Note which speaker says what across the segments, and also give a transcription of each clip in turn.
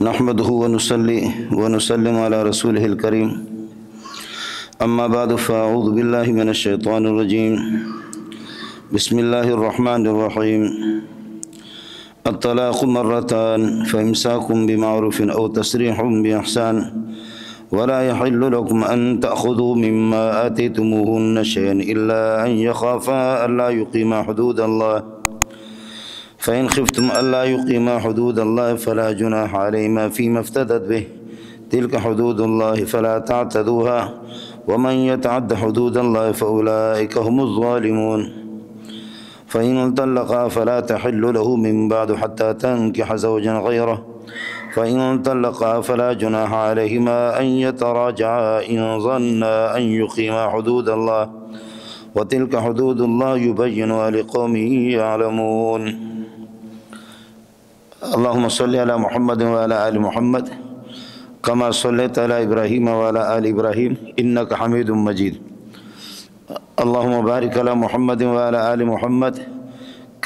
Speaker 1: نحمده ونصلي ونسلم على رسوله الكريم أما بعد فأعوذ بالله من الشيطان الرجيم بسم الله الرحمن الرحيم الطلاق مرتان فإمساك بمعروف أو تسريح بإحسان ولا يحل لكم أن تأخذوا مما آتيتموهن شيئا إلا أن يخافا ألا يقيما حدود الله فإن خفتم ألا يقيما حدود الله فلا جناح عليهما فيما افتدت به تلك حدود الله فلا تعتدوها ومن يتعد حدود الله فأولئك هم الظالمون فإن طلقا فلا تحل له من بعد حتى تنكح زوجا غيره فإن طلقا فلا جناح عليهما أن يتراجعا إن ظنا أن يقيما حدود الله وتلك حدود الله يبينها لقوم يعلمون اللهم صل على محمد وعلى آل محمد كما صليت على إبراهيم وعلى آل إبراهيم إنك حميد مجيد اللهم بارك على محمد وعلى آل محمد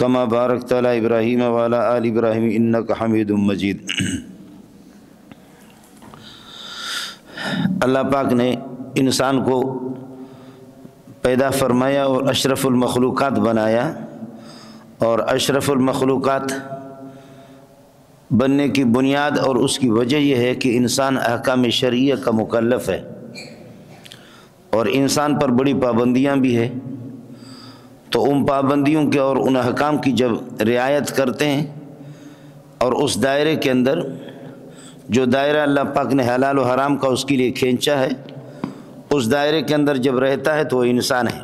Speaker 1: كما باركت على إبراهيم وعلى آل إبراهيم إنك حميد مجيد۔ اللہ پاک نے انسان کو پیدا فرمایا اور اشرف المخلوقات بنایا، اور اشرف المخلوقات بننے کی بنیاد اور اس کی وجہ یہ ہے کہ انسان احکام شرعیہ کا مکلف ہے، اور انسان پر بڑی پابندیاں بھی ہے۔ تو ان پابندیوں کے اور ان احکام کی جب رعایت کرتے ہیں اور اس دائرے کے اندر جو دائرہ اللہ پاک نے حلال و حرام کا اس کے لیے کھینچا ہے، اس دائرے کے اندر جب رہتا ہے تو وہ انسان ہے،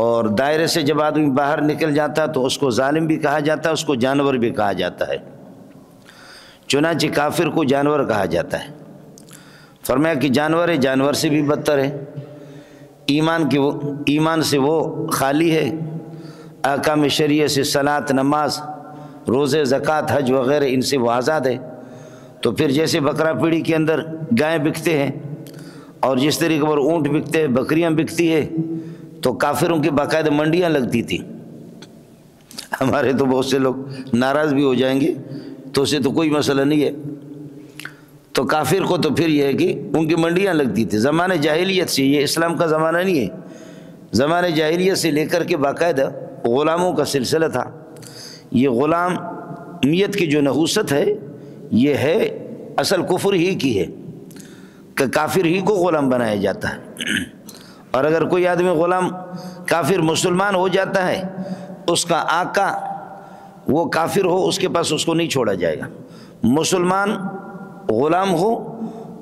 Speaker 1: اور دائرے سے جب آدمی باہر نکل جاتا ہے تو اس کو ظالم بھی کہا جاتا ہے، اس کو جانور بھی کہا جاتا ہے۔ چنانچہ کافر کو جانور کہا جاتا ہے۔ فرمایا کہ جانور ہے، جانور سے بھی بدتر ہے، ایمان سے وہ خالی ہے، احکام شریعہ سے صلاۃ، نماز، روزے، زکوٰۃ، حج وغیرہ ان سے وہ آزاد ہے۔ تو پھر جیسے بکرا پیڑی کے اندر گائیں بکتے ہیں، اور جس طریقے پر اونٹ بکتے ہیں، بکریاں بکتی ہے، تو کافروں کی باقاعدہ منڈیاں لگتی تھیں۔ ہمارے تو بہت سے لوگ ناراض بھی ہو جائیں گے، تو اسے تو کوئی مسئلہ نہیں ہے۔ تو کافر کو تو پھر یہ ہے کہ ان کی منڈیاں لگتی تھیں زمانے جاہلیت سے، یہ اسلام کا زمانہ نہیں ہے، زمانے جاہلیت سے لے کر کے باقاعدہ غلاموں کا سلسلہ تھا۔ یہ غلامیت کی جو نحوست ہے، یہ ہے اصل کفر ہی کی ہے کہ کافر ہی کو غلام بنایا جاتا ہے، اور اگر کوئی آدمی غلام کافر مسلمان ہو جاتا ہے، اس کا آقا وہ کافر ہو، اس کے پاس اس کو نہیں چھوڑا جائے گا۔ مسلمان غلام ہو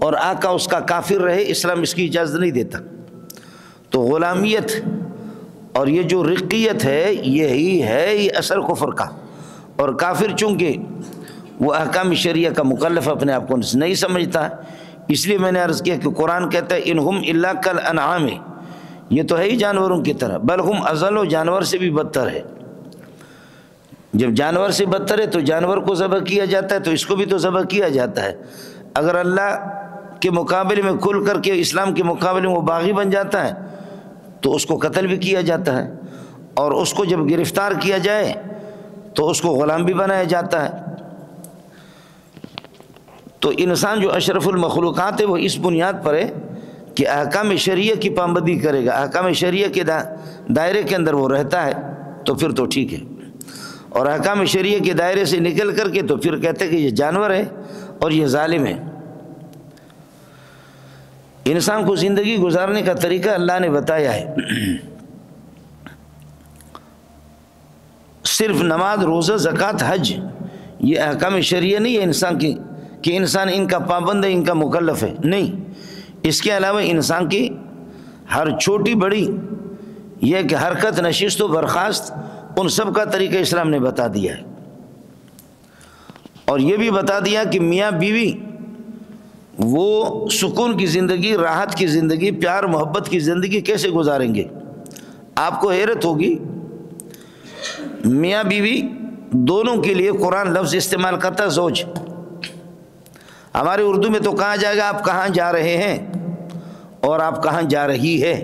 Speaker 1: اور آقا اس کا کافر رہے، اسلام اس کی اجازت نہیں دیتا۔ تو غلامیت اور یہ جو رقیت ہے، یہی ہے یہ اصل کفر کا۔ اور کافر چونکہ وہ احکام شریعہ کا مکلف اپنے آپ کو نہیں سمجھتا، اس لیے میں نے عرض کیا کہ قرآن کہتا ہے انہم الا کالانعام، یہ تو ہے ہی جانوروں کی طرح، بل ہم اضل، جانور سے بھی بدتر ہے۔ جب جانور سے بدتر ہے تو جانور کو ذبح کیا جاتا ہے، تو اس کو بھی تو ذبح کیا جاتا ہے۔ اگر اللہ کے مقابلے میں کھل کر کے اسلام کے مقابلے میں وہ باغی بن جاتا ہے تو اس کو قتل بھی کیا جاتا ہے، اور اس کو جب گرفتار کیا جائے تو اس کو غلام بھی بنایا جاتا ہے۔ تو انسان جو اشرف المخلوقات ہے، وہ اس بنیاد پر ہے کہ احکام شریعہ کی پابندی کرے گا، احکام شریعہ کے دائرے کے اندر وہ رہتا ہے تو پھر تو ٹھیک ہے، اور احکام شریعہ کے دائرے سے نکل کر کے تو پھر کہتے ہیں کہ یہ جانور ہے اور یہ ظالم ہے۔ انسان کو زندگی گزارنے کا طریقہ اللہ نے بتایا ہے۔ صرف نماز، روزہ، زکوٰۃ، حج یہ احکام شریعہ نہیں ہے انسان کی کہ انسان ان کا پابند ہے، ان کا مکلف ہے، نہیں۔ اس کے علاوہ انسان کی ہر چھوٹی بڑی یہ کہ حرکت، نشست و برخاست، ان سب کا طریقہ اسلام نے بتا دیا ہے، اور یہ بھی بتا دیا کہ میاں بیوی وہ سکون کی زندگی، راحت کی زندگی، پیار محبت کی زندگی کیسے گزاریں گے۔ آپ کو حیرت ہوگی، میاں بیوی دونوں کے لیے قرآن لفظ استعمال کرتا ہے زوج۔ ہمارے اردو میں تو کہا جائے گا آپ کہاں جا رہے ہیں اور آپ کہاں جا رہی ہے۔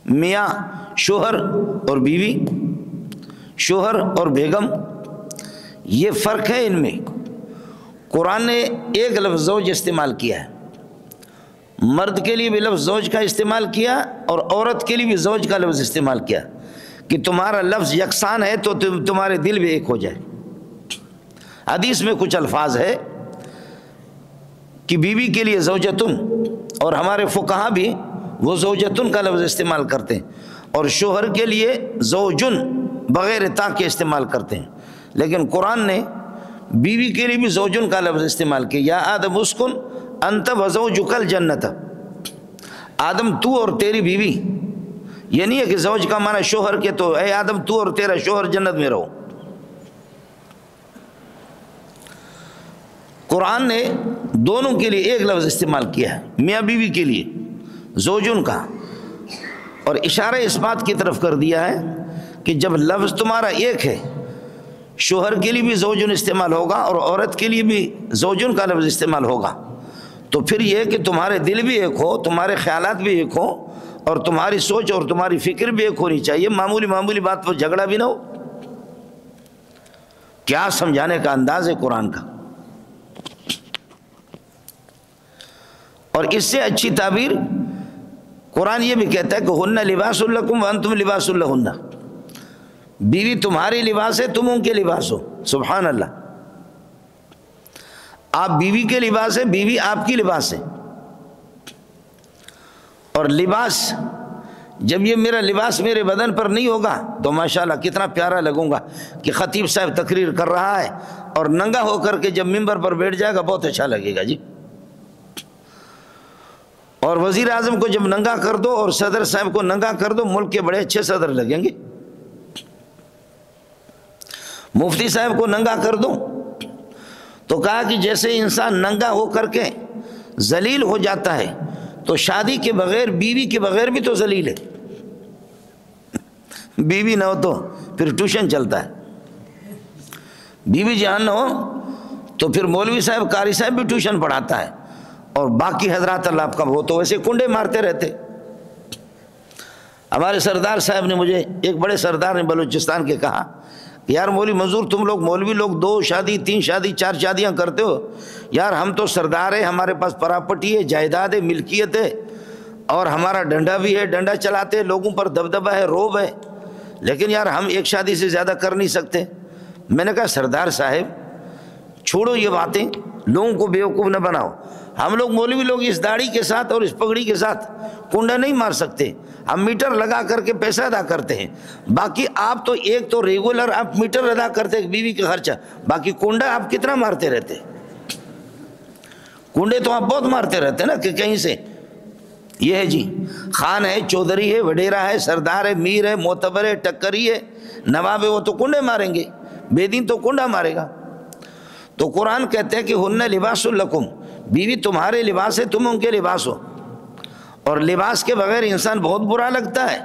Speaker 1: میاں شوہر اور بیوی، شوہر اور بیگم، یہ فرق ہے ان میں۔ قرآن نے ایک لفظ زوج استعمال کیا ہے، مرد کے لیے بھی لفظ زوج کا استعمال کیا اور عورت کے لیے بھی زوج کا لفظ استعمال کیا کہ تمہارا لفظ یکساں ہے تو تمہارے دل بھی ایک ہو جائے۔ حدیث میں کچھ الفاظ ہے کہ بیوی کے لیے زوجتن، اور ہمارے فقہا بھی وہ زوجتن کا لفظ استعمال کرتے ہیں، اور شوہر کے لیے زوجن بغیر تا کے استعمال کرتے ہیں، لیکن قرآن نے بیوی کے لیے بھی زوجن کا لفظ استعمال کیا، یا آدم اسکن انت وزوجک الجنت، آدم تو اور تیری بیوی، یہ نہیں ہے کہ زوج کا معنی شوہر کے، تو اے آدم تو اور تیرا شوہر جنت میں رہو۔ قرآن نے دونوں کے لیے ایک لفظ استعمال کیا ہے، میاں بیوی کے لیے زوجن کا، اور اشارہ اس بات کی طرف کر دیا ہے کہ جب لفظ تمہارا ایک ہے، شوہر کے لیے بھی زوجن استعمال ہوگا اور عورت کے لیے بھی زوجن کا لفظ استعمال ہوگا، تو پھر یہ کہ تمہارے دل بھی ایک ہو، تمہارے خیالات بھی ایک ہو، اور تمہاری سوچ اور تمہاری فکر بھی ایک ہونی چاہیے، معمولی بات پر جھگڑا بھی نہ ہو۔ کیا سمجھانے کا انداز ہے قرآن کا! اور اس سے اچھی تعبیر قرآن یہ بھی کہتا ہے کہ ہن لباس لکم وانتم لباس لہن، بیوی تمہاری لباس ہے، تم ان کے لباس ہو۔ سبحان اللہ! آپ بیوی کے لباس ہے، بیوی آپ کی لباس ہے۔ اور لباس، جب یہ میرا لباس میرے بدن پر نہیں ہوگا تو ماشاءاللہ کتنا پیارا لگوں گا کہ خطیب صاحب تقریر کر رہا ہے اور ننگا ہو کر کے جب ممبر پر بیٹھ جائے گا بہت اچھا لگے گا جی۔ اور وزیر اعظم کو جب ننگا کر دو اور صدر صاحب کو ننگا کر دو، ملک کے بڑے اچھے صدر لگیں گے۔ مفتی صاحب کو ننگا کر دو تو کہا کہ جیسے انسان ننگا ہو کر کے ذلیل ہو جاتا ہے تو شادی کے بغیر، بیوی کے بغیر بھی تو ذلیل ہے، بیوی نہ ہو تو پھر ٹیوشن چلتا ہے، بیوی جہاں نہ ہو تو پھر مولوی صاحب، قاری صاحب بھی ٹیوشن پڑھاتا ہے، اور باقی حضرات اللہ آپ کا وہ تو ویسے کنڈے مارتے رہتے۔ ہمارے سردار صاحب نے مجھے، ایک بڑے سردار نے بلوچستان کے، کہا یار مولوی منظور، تم لوگ مولوی لوگ 2 شادی 3 شادی 4 شادیاں کرتے ہو، یار ہم تو سردار ہیں، ہمارے پاس پراپرٹی ہے، جائیداد ہے، ملکیت ہے، اور ہمارا ڈنڈا بھی ہے، ڈنڈا چلاتے ہیں، لوگوں پر دبدبہ ہے، روب ہے، لیکن یار ہم ایک شادی سے زیادہ کر نہیں سکتے۔ میں نے کہا سردار صاحب چھوڑو یہ باتیں، لوگوں کو بیوقوف نہ بناؤ، ہم لوگ مولوی لوگ اس داڑھی کے ساتھ اور اس پگڑی کے ساتھ کنڈا نہیں مار سکتے، ہم میٹر لگا کر کے پیسہ ادا کرتے ہیں، باقی آپ تو ایک تو ریگولر آپ میٹر ادا کرتے ہیں بیوی کا خرچہ، باقی کنڈا آپ کتنا مارتے رہتے، کنڈے تو آپ بہت مارتے رہتے نا کہ کہیں سے۔ یہ ہے جی، خان ہے، چودھری ہے، وڈیرا ہے، سردار ہے، میر ہے، معتبر ہے، ٹکری ہے، نواب ہے، وہ تو کنڈے ماریں گے، بے دین تو کنڈا مارے گا۔ تو قرآن کہتے ہیں کہ ہن لباس لکم، بیوی تمہارے لباس ہے، تم ان کے لباس ہو، اور لباس کے بغیر انسان بہت برا لگتا ہے،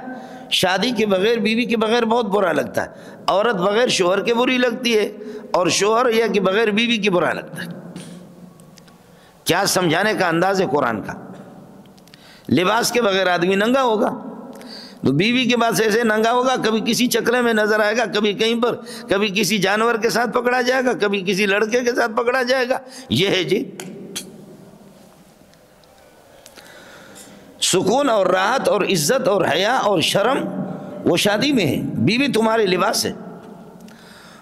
Speaker 1: شادی کے بغیر، بیوی کے بغیر بہت برا لگتا ہے، عورت بغیر شوہر کے بری لگتی ہے، اور شوہر یا کہ بغیر بیوی کی برا لگتا ہے۔ کیا سمجھانے کا انداز ہے قرآن کا! لباس کے بغیر آدمی ننگا ہوگا، تو بیوی کے پاس ایسے ننگا ہوگا، کبھی کسی چکرے میں نظر آئے گا، کبھی کہیں پر، کبھی کسی جانور کے ساتھ پکڑا جائے گا، کبھی کسی لڑکے کے ساتھ پکڑا جائے گا۔ یہ ہے جی سکون اور راحت اور عزت اور حیا اور شرم، وہ شادی میں ہے، بیوی تمہارے لباس ہے،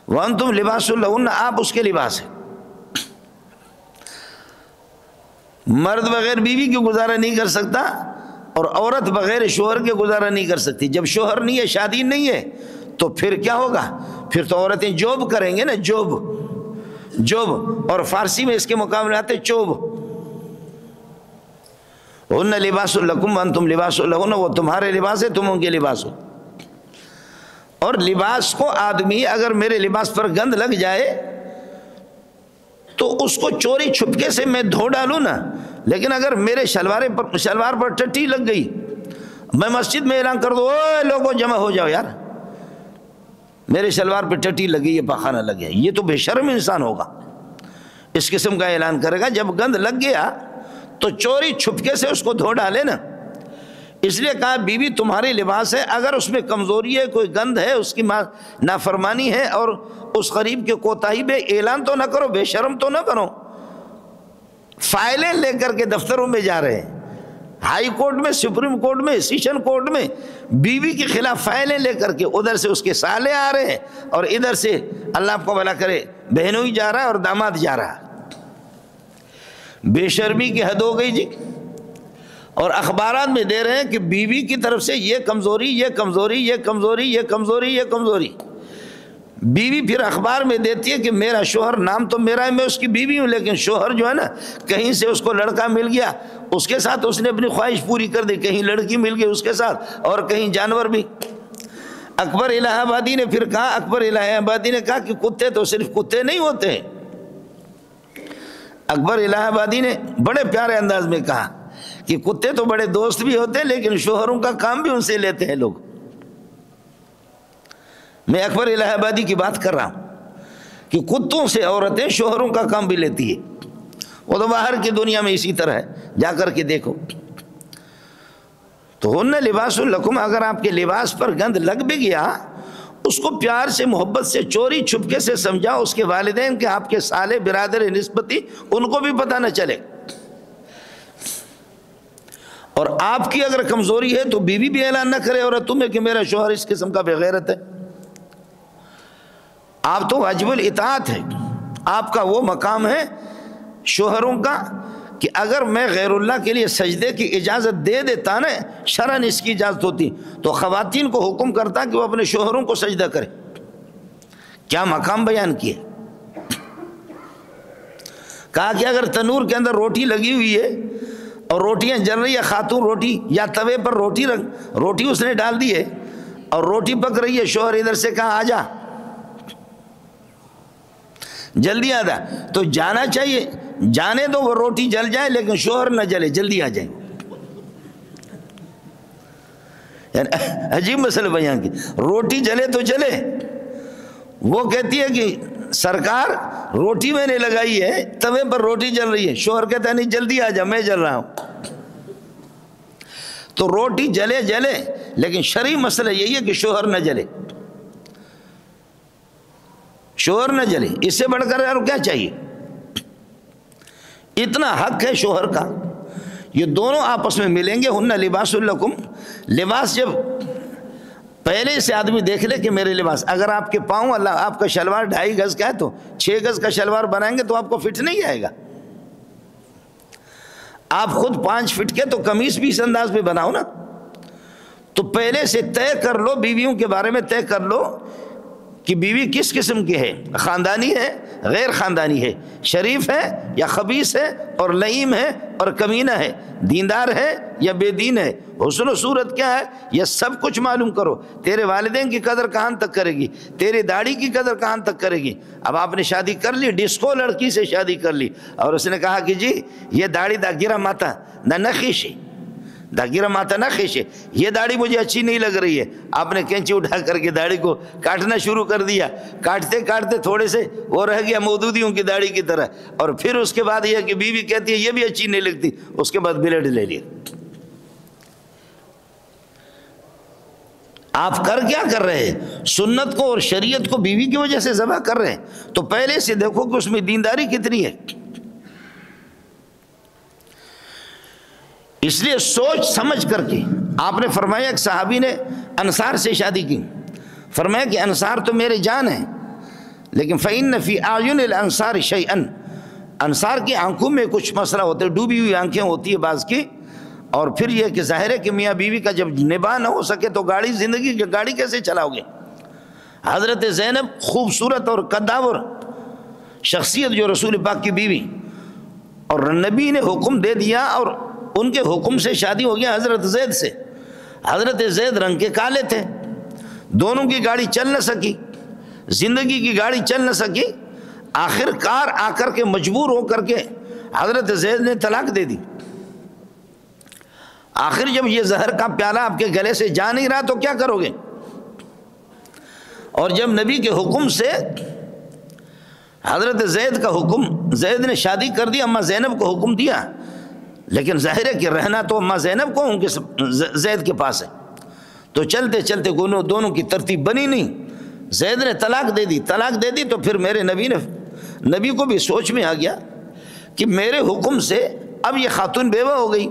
Speaker 1: وانتم لباس لہن، آپ اس کے لباس ہیں۔ مرد بغیر بیوی کے گزارا نہیں کر سکتا، اور عورت بغیر شوہر کے گزارا نہیں کر سکتی۔ جب شوہر نہیں ہے، شادی نہیں ہے، تو پھر کیا ہوگا؟ پھر تو عورتیں جوب کریں گے نا، جوب، اور فارسی میں اس کے مقابلے آتے چوب۔ ہن لباس لکم وانتم لباس لہن، وہ تمہارے لباس ہے، تم ان کے لباس ہو۔ اور لباس کو آدمی، اگر میرے لباس پر گند لگ جائے تو اس کو چوری چھپکے سے میں دھو ڈالوں نا، لیکن اگر میرے شلوار پر ٹٹی لگ گئی، میں مسجد میں اعلان کر دوں، اوے لوگوں جمع ہو جاؤ یار، میرے شلوار پہ ٹٹی لگی ہے، پاخانہ لگ گیا، یہ تو بے شرم انسان ہوگا، اس قسم کا اعلان کرے گا۔ جب گند لگ گیا تو چوری چھپکے سے اس کو دھو ڈالے نا۔ اس لیے کہا بیوی تمہاری لباس ہے، اگر اس میں کمزوری ہے، کوئی گند ہے، اس کی نافرمانی ہے، اور اس غریب کے کوتاہی پہ اعلان تو نہ کرو، بے شرم تو نہ کرو، فائلیں لے کر کے دفتروں میں جا رہے ہیں، ہائی کورٹ میں، سپریم کورٹ میں، سیشن کورٹ میں بیوی کے خلاف فائلیں لے کر کے، ادھر سے اس کے سالے آ رہے ہیں اور ادھر سے اللہ آپ کو بھلا کرے بہنوئی جا رہا ہے اور داماد جا رہا ہے۔ بے شرمی کی حد ہو گئی جی۔ اور اخبارات میں دے رہے ہیں کہ بیوی کی طرف سے یہ کمزوری، یہ کمزوری، یہ کمزوری، یہ کمزوری، یہ کمزوری۔ بیوی پھر اخبار میں دیتی ہے کہ میرا شوہر، نام تو میرا ہے، میں اس کی بیوی ہوں، لیکن شوہر جو ہے نا، کہیں سے اس کو لڑکا مل گیا، اس کے ساتھ اس نے اپنی خواہش پوری کر دی، کہیں لڑکی مل گئی اس کے ساتھ، اور کہیں جانور بھی۔ اکبر الہ آبادی نے پھر کہا، اکبر الہ آبادی نے کہا کہ کتے تو صرف کتے نہیں ہوتے۔ اکبر الہ آبادی نے بڑے پیارے انداز میں کہا کہ کتے تو بڑے دوست بھی ہوتے ہیں، لیکن شوہروں کا کام بھی ان سے لیتے ہیں لوگ۔ میں اکبر الہ آبادی کی بات کر رہا ہوں کہ کتوں سے عورتیں شوہروں کا کام بھی لیتی ہے۔ وہ تو باہر کی دنیا میں اسی طرح ہے، جا کر کے دیکھو۔ تو ہن لباس لکم، اگر آپ کے لباس پر گند لگ بھی گیا، اس کو پیار سے، محبت سے، چوری چھپکے سے سمجھاؤ اس کے والدین کے، آپ کے سالے برادر نسبتی، ان کو بھی پتہ نہ چلے۔ اور آپ کی اگر کمزوری ہے تو بیوی بھی اعلان نہ کرے اور تمہیں کہ میرا شوہر اس قسم کا بے غیرت ہے۔ آپ تو واجب الاطاعت ہے، آپ کا وہ مقام ہے شوہروں کا کہ اگر میں غیر اللہ کے لیے سجدے کی اجازت دے دیتا نا، شرعاً اس کی اجازت ہوتی، تو خواتین کو حکم کرتا کہ وہ اپنے شوہروں کو سجدہ کرے۔ کیا مقام بیان کیے۔ کہا کہ اگر تنور کے اندر روٹی لگی ہوئی ہے اور روٹیاں جل رہی ہے، خاتون روٹی یا توے پر روٹی اس نے ڈال دی ہے اور روٹی پک رہی ہے، شوہر ادھر سے کہا آ جا، جلدی آ جا، تو جانا چاہیے، جانے دو وہ روٹی جل جائے لیکن شوہر نہ جلے، جلدی آ جائے۔ یعنی عجیب مسئلہ بیان کی، روٹی جلے تو جلے۔ وہ کہتی ہے کہ سرکار روٹی میں نے لگائی ہے، توے پر روٹی جل رہی ہے، شوہر کہتا ہے نہیں جلدی آ جا، میں جل رہا ہوں۔ تو روٹی جلے جلے، لیکن شرعی مسئلہ یہی ہے کہ شوہر نہ جلے، شوہر نہ جلے، اس سے بڑھ کر اور کیا چاہیے۔ اتنا حق ہے شوہر کا، یہ دونوں آپس میں ملیں گے۔ ہن لباس لکم، لباس جب پہلے سے آدمی دیکھ لے کہ میرے لباس، اگر آپ کے پاؤں، اللہ آپ کا شلوار 2.5 گز کا ہے تو 6 گز کا شلوار بنائیں گے تو آپ کو فٹ نہیں آئے گا۔ آپ خود 5 فٹ کے تو قمیص بھی اس انداز میں بناؤ نا۔ تو پہلے سے طے کر لو، بیویوں کے بارے میں طے کر لو کہ بیوی کس قسم کی ہے، خاندانی ہے، غیر خاندانی ہے، شریف ہے یا خبیث ہے اور لئیم ہے اور کمینہ ہے، دیندار ہے یا بے دین ہے، حسن و صورت کیا ہے، یہ سب کچھ معلوم کرو۔ تیرے والدین کی قدر کہاں تک کرے گی، تیری داڑھی کی قدر کہاں تک کرے گی۔ اب آپ نے شادی کر لی، ڈسکو لڑکی سے شادی کر لی، اور اس نے کہا کہ جی یہ داڑھی دا گرا ماتا نہ خیشے، دا گرا ماتا نہ خیشے، یہ داڑھی مجھے اچھی نہیں لگ رہی ہے۔ آپ نے کینچی اٹھا کر کے داڑھی کو کاٹنا شروع کر دیا، کاٹتے کاٹتے تھوڑے سے وہ رہ گیا مودودیوں کی داڑھی کی طرح، اور پھر اس کے بعد یہ کہ بیوی کہتی ہے یہ بھی اچھی نہیں لگتی، اس کے بعد بلیڈ لے لیا۔ آپ کیا کر رہے ہیں، سنت کو اور شریعت کو بیوی کی وجہ سے ذبح کر رہے ہیں، تو پہلے سے دیکھو کہ اس میں دینداری کتنی ہے۔ اس لیے سوچ سمجھ کر کے آپ نے فرمایا، ایک صحابی نے انصار سے شادی کی، فرمایا کہ انصار تو میرے جان ہیں، لیکن فَإِنَّ فِي أَعْيُنِ الْأَنصَارِ شَيْئًا، انصار کی آنکھوں میں کچھ مسئلہ ہوتا ہے، ڈوبی ہوئی آنکھیں ہوتی ہے بعض کی، اور پھر یہ کہ ظاہر ہے کہ میاں بیوی کا جب نباہ نہ ہو سکے تو گاڑی کیسے چلاؤ گے۔ حضرت زینب خوبصورت اور قداور شخصیت جو رسول پاک کی بیوی، اور نبی نے حکم دے دیا اور ان کے حکم سے شادی ہو گیا حضرت زید سے۔ حضرت زید رنگ کے کالے تھے، دونوں کی گاڑی چل نہ سکی، زندگی کی گاڑی چل نہ سکی، آخر کار آ کر کے مجبور ہو کر کے حضرت زید نے طلاق دے دی۔ آخر جب یہ زہر کا پیالہ آپ کے گلے سے جا نہیں رہا تو کیا کرو گے؟ اور جب نبی کے حکم سے حضرت زید کا حکم، زید نے شادی کر دی، اماں زینب کو حکم دیا، لیکن ظاہر ہے کہ رہنا تو اماں زینب کو ان کے زید کے پاس ہے، تو چلتے چلتے دونوں کی ترتیب بنی نہیں، زید نے طلاق دے دی تو پھر میرے نبی کو بھی سوچ میں آ گیا کہ میرے حکم سے اب یہ خاتون بیوہ ہو گئی،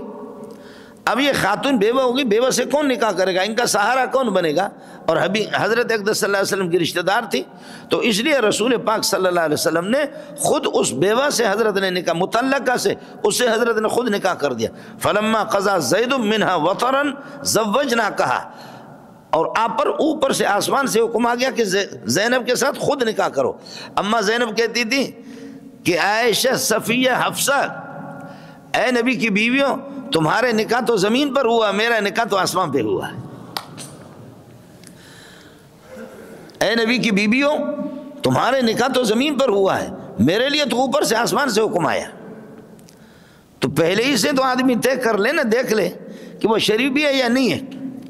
Speaker 1: اب یہ خاتون بیوہ ہوگی، بیوہ سے کون نکاح کرے گا، ان کا سہارا کون بنے گا؟ اور حضرت اقدس صلی اللہ علیہ وسلم کی رشتہ دار تھی، تو اس لیے رسول پاک صلی اللہ علیہ وسلم نے خود اس بیوہ سے حضرت نے نکاح، مطلقہ سے اس سے حضرت نے خود نکاح کر دیا۔ فلما قضا زید منہا وطرا زوجناکہا، اور آپ پر اوپر سے آسمان سے حکم آ گیا کہ زینب کے ساتھ خود نکاح کرو۔ اما زینب کہتی تھی کہ عائشہ، صفیہ، حفصہ، اے نبی کی بیویوں، تمہارے نکاح تو زمین پر ہوا، میرا نکاح تو آسمان پہ ہوا ہے۔ اے نبی کی بیویوں، تمہارے نکاح تو زمین پر ہوا ہے، میرے لیے تو اوپر سے آسمان سے حکم آیا۔ تو پہلے ہی سے تو آدمی طے کر لے نا، دیکھ لے کہ وہ شریف بھی ہے یا نہیں ہے۔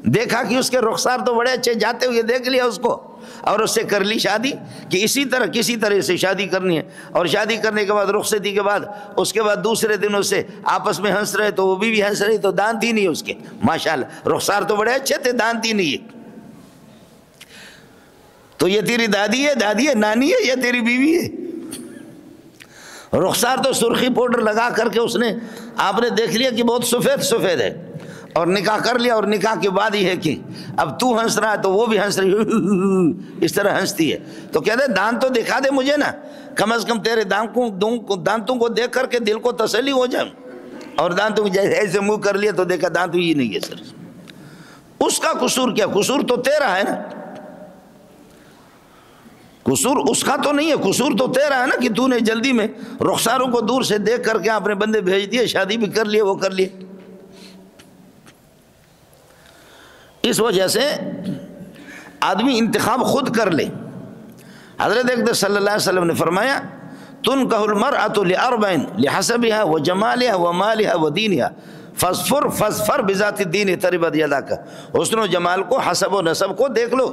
Speaker 1: دیکھا کہ اس کے رخسار تو بڑے اچھے، جاتے ہوئے دیکھ لیا اس کو اور اس سے کر لی شادی، کہ اسی طرح کسی طرح سے شادی کرنی ہے، اور شادی کرنے کے بعد رخصتی کے بعد اس کے بعد دوسرے دن اس سے آپس میں ہنس رہے، تو وہ بھی ہنس رہی، تو دانت ہی نہیں اس کے، ماشاءاللہ رخسار تو بڑے اچھے تھے، دانت ہی نہیں ہے۔ تو یہ تیری دادی ہے، نانی ہے، یا تیری بیوی ہے؟ رخسار تو سرخی پاؤڈر لگا کر کے اس نے، آپ نے دیکھ لیا کہ بہت سفید ہے، اور نکاح کر لیا، اور نکاح کے بعد یہ ہے کہ اب تو ہنس رہا ہے تو وہ بھی ہنس رہی، اس طرح ہنستی ہے۔ تو کہتے ہیں دانت تو دکھا دے مجھے نا، کم از کم تیرے دانتوں کو دیکھ کر کے دل کو تسلی ہو جائے۔ اور دانتوں کو جیسے ایسے منہ کر لیا تو دیکھا دانت ہی نہیں ہے سر۔ اس کا قصور کیا؟ قصور تو تیرا ہے نا، قصور اس کا تو نہیں ہے، قصور تو تیرا ہے نا کہ تو نے جلدی میں رخساروں کو دور سے دیکھ کر کے اپنے بندے بھیج دیے، شادی بھی کر لیے، وہ کر لیے۔ اس وجہ سے آدمی انتخاب خود کر لے۔ حضرت اقدس صلی اللہ علیہ وسلم نے فرمایا تنکح المرأة لأربع لحسبها وجمالها ومالها ودینها فاظفر بذات الدین تربت یداک۔ حسن و جمال کو، حسب و نسب کو دیکھ لو،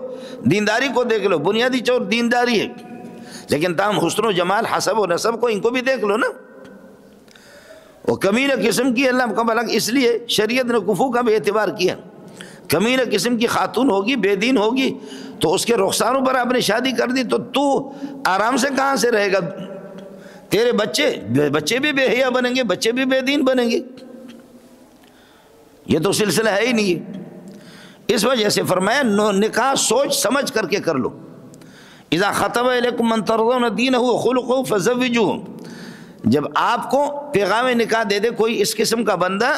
Speaker 1: دینداری کو دیکھ لو، بنیادی چور دینداری ہے، لیکن تاہم حسن و جمال، حسب و نسب کو ان کو بھی دیکھ لو نا۔ وہ کمینہ قسم کی، اللہ کا بھلا، اس لیے شریعت نے کفو کا بھی اعتبار کیا۔ کمینہ قسم کی خاتون ہوگی، بے دین ہوگی، تو اس کے رخساروں پر آپ نے شادی کر دی، تو آرام سے کہاں سے رہے گا؟ تیرے بچے بھی بے حیا بنیں گے، بچے بھی بے دین بنیں گے، یہ تو سلسلہ ہے ہی نہیں ہے۔ اس وجہ سے فرمایا نکاح سوچ سمجھ کر کے کر لو۔ اذا خطب الیکم من ترضون دینہ وخلقہ فزوجوہ، جب آپ کو پیغام نکاح دے دے کوئی اس قسم کا بندہ،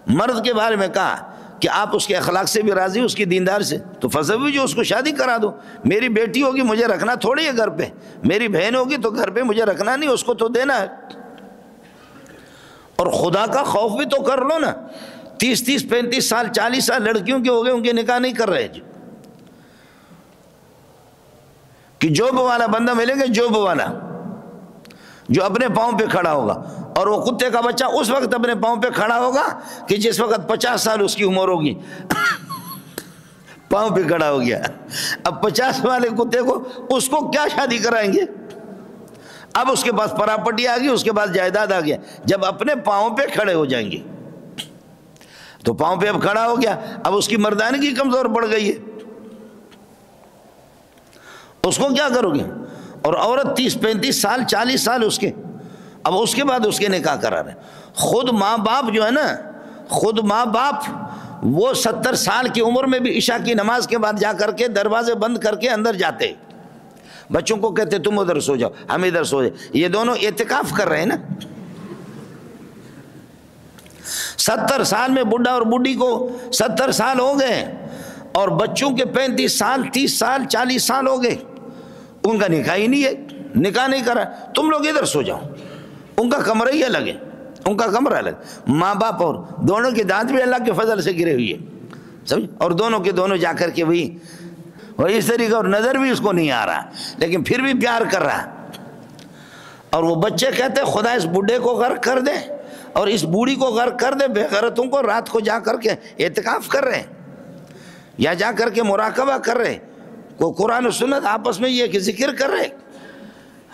Speaker 1: مرد کے بارے میں کہا کہ آپ اس کے اخلاق سے بھی راضی، اس کی دیندار سے، تو فزوجوہ، اس کو شادی کرا دو۔ میری بیٹی ہوگی، مجھے رکھنا تھوڑی ہے گھر پہ، میری بہن ہوگی تو گھر پہ مجھے رکھنا نہیں، اس کو تو دینا ہے۔ اور خدا کا خوف بھی تو کر لو نا۔ 30 35 سال 40 سال لڑکیوں کے ہو گئے، ان کے نکاح نہیں کر رہے، کہ جوب والا بندہ ملے گا، جوب والا جو اپنے پاؤں پہ کھڑا ہوگا، اور وہ کتے کا بچہ اس وقت اپنے پاؤں پہ کھڑا ہوگا کہ جس وقت 50 سال اس کی عمر ہوگی، پاؤں پہ کھڑا ہو گیا۔ اب 50 والے کتے کو، اس کو کیا شادی کرائیں گے؟ اب اس کے پاس پراپرٹی آ گئی، اس کے پاس جائیداد آ گیا۔ جب اپنے پاؤں پہ کھڑے ہو جائیں گے تو پاؤں پہ اب کھڑا ہو گیا، اب اس کی مردانگی کمزور پڑ گئی ہے، اس کو کیا کرو گے؟ اور عورت 30 35 سال 40 سال اس کے، اب اس کے بعد اس کے نکاح کرا رہے۔ خود ماں باپ جو ہے نا، خود ماں باپ وہ 70 سال کی عمر میں بھی عشاء کی نماز کے بعد جا کر کے دروازے بند کر کے اندر جاتے، بچوں کو کہتے تم ادھر سو جاؤ، ہم ادھر سو جائیں۔ یہ دونوں اعتکاف کر رہے ہیں نا۔ 70 سال میں بڈھا اور بڈھی کو 70 سال ہو گئے، اور بچوں کے 35 سال 30 سال 40 سال ہو گئے، ان کا نکاح ہی نہیں ہے، نکاح نہیں کرا۔ تم لوگ ادھر سو جاؤ، ان کا کمرہ ہی الگ ہے، ان کا کمرہ الگ، ماں باپ اور دونوں کے دانت بھی اللہ کے فضل سے گرے ہوئے، سمجھ، اور دونوں کے دونوں جا کر کے وہی اس طریقے، اور نظر بھی اس کو نہیں آ رہا، لیکن پھر بھی پیار کر رہا۔ اور وہ بچے کہتے خدا اس بڈھے کو غرق کر دے اور اس بوڑھی کو غرق کر دے، بے غیرتوں کو رات کو جا کر کے اعتکاف کر رہے ہیں، یا جا کر کے مراقبہ کر رہے، کوئی قرآن و سنت آپس میں یہ کہ ذکر کر رہے۔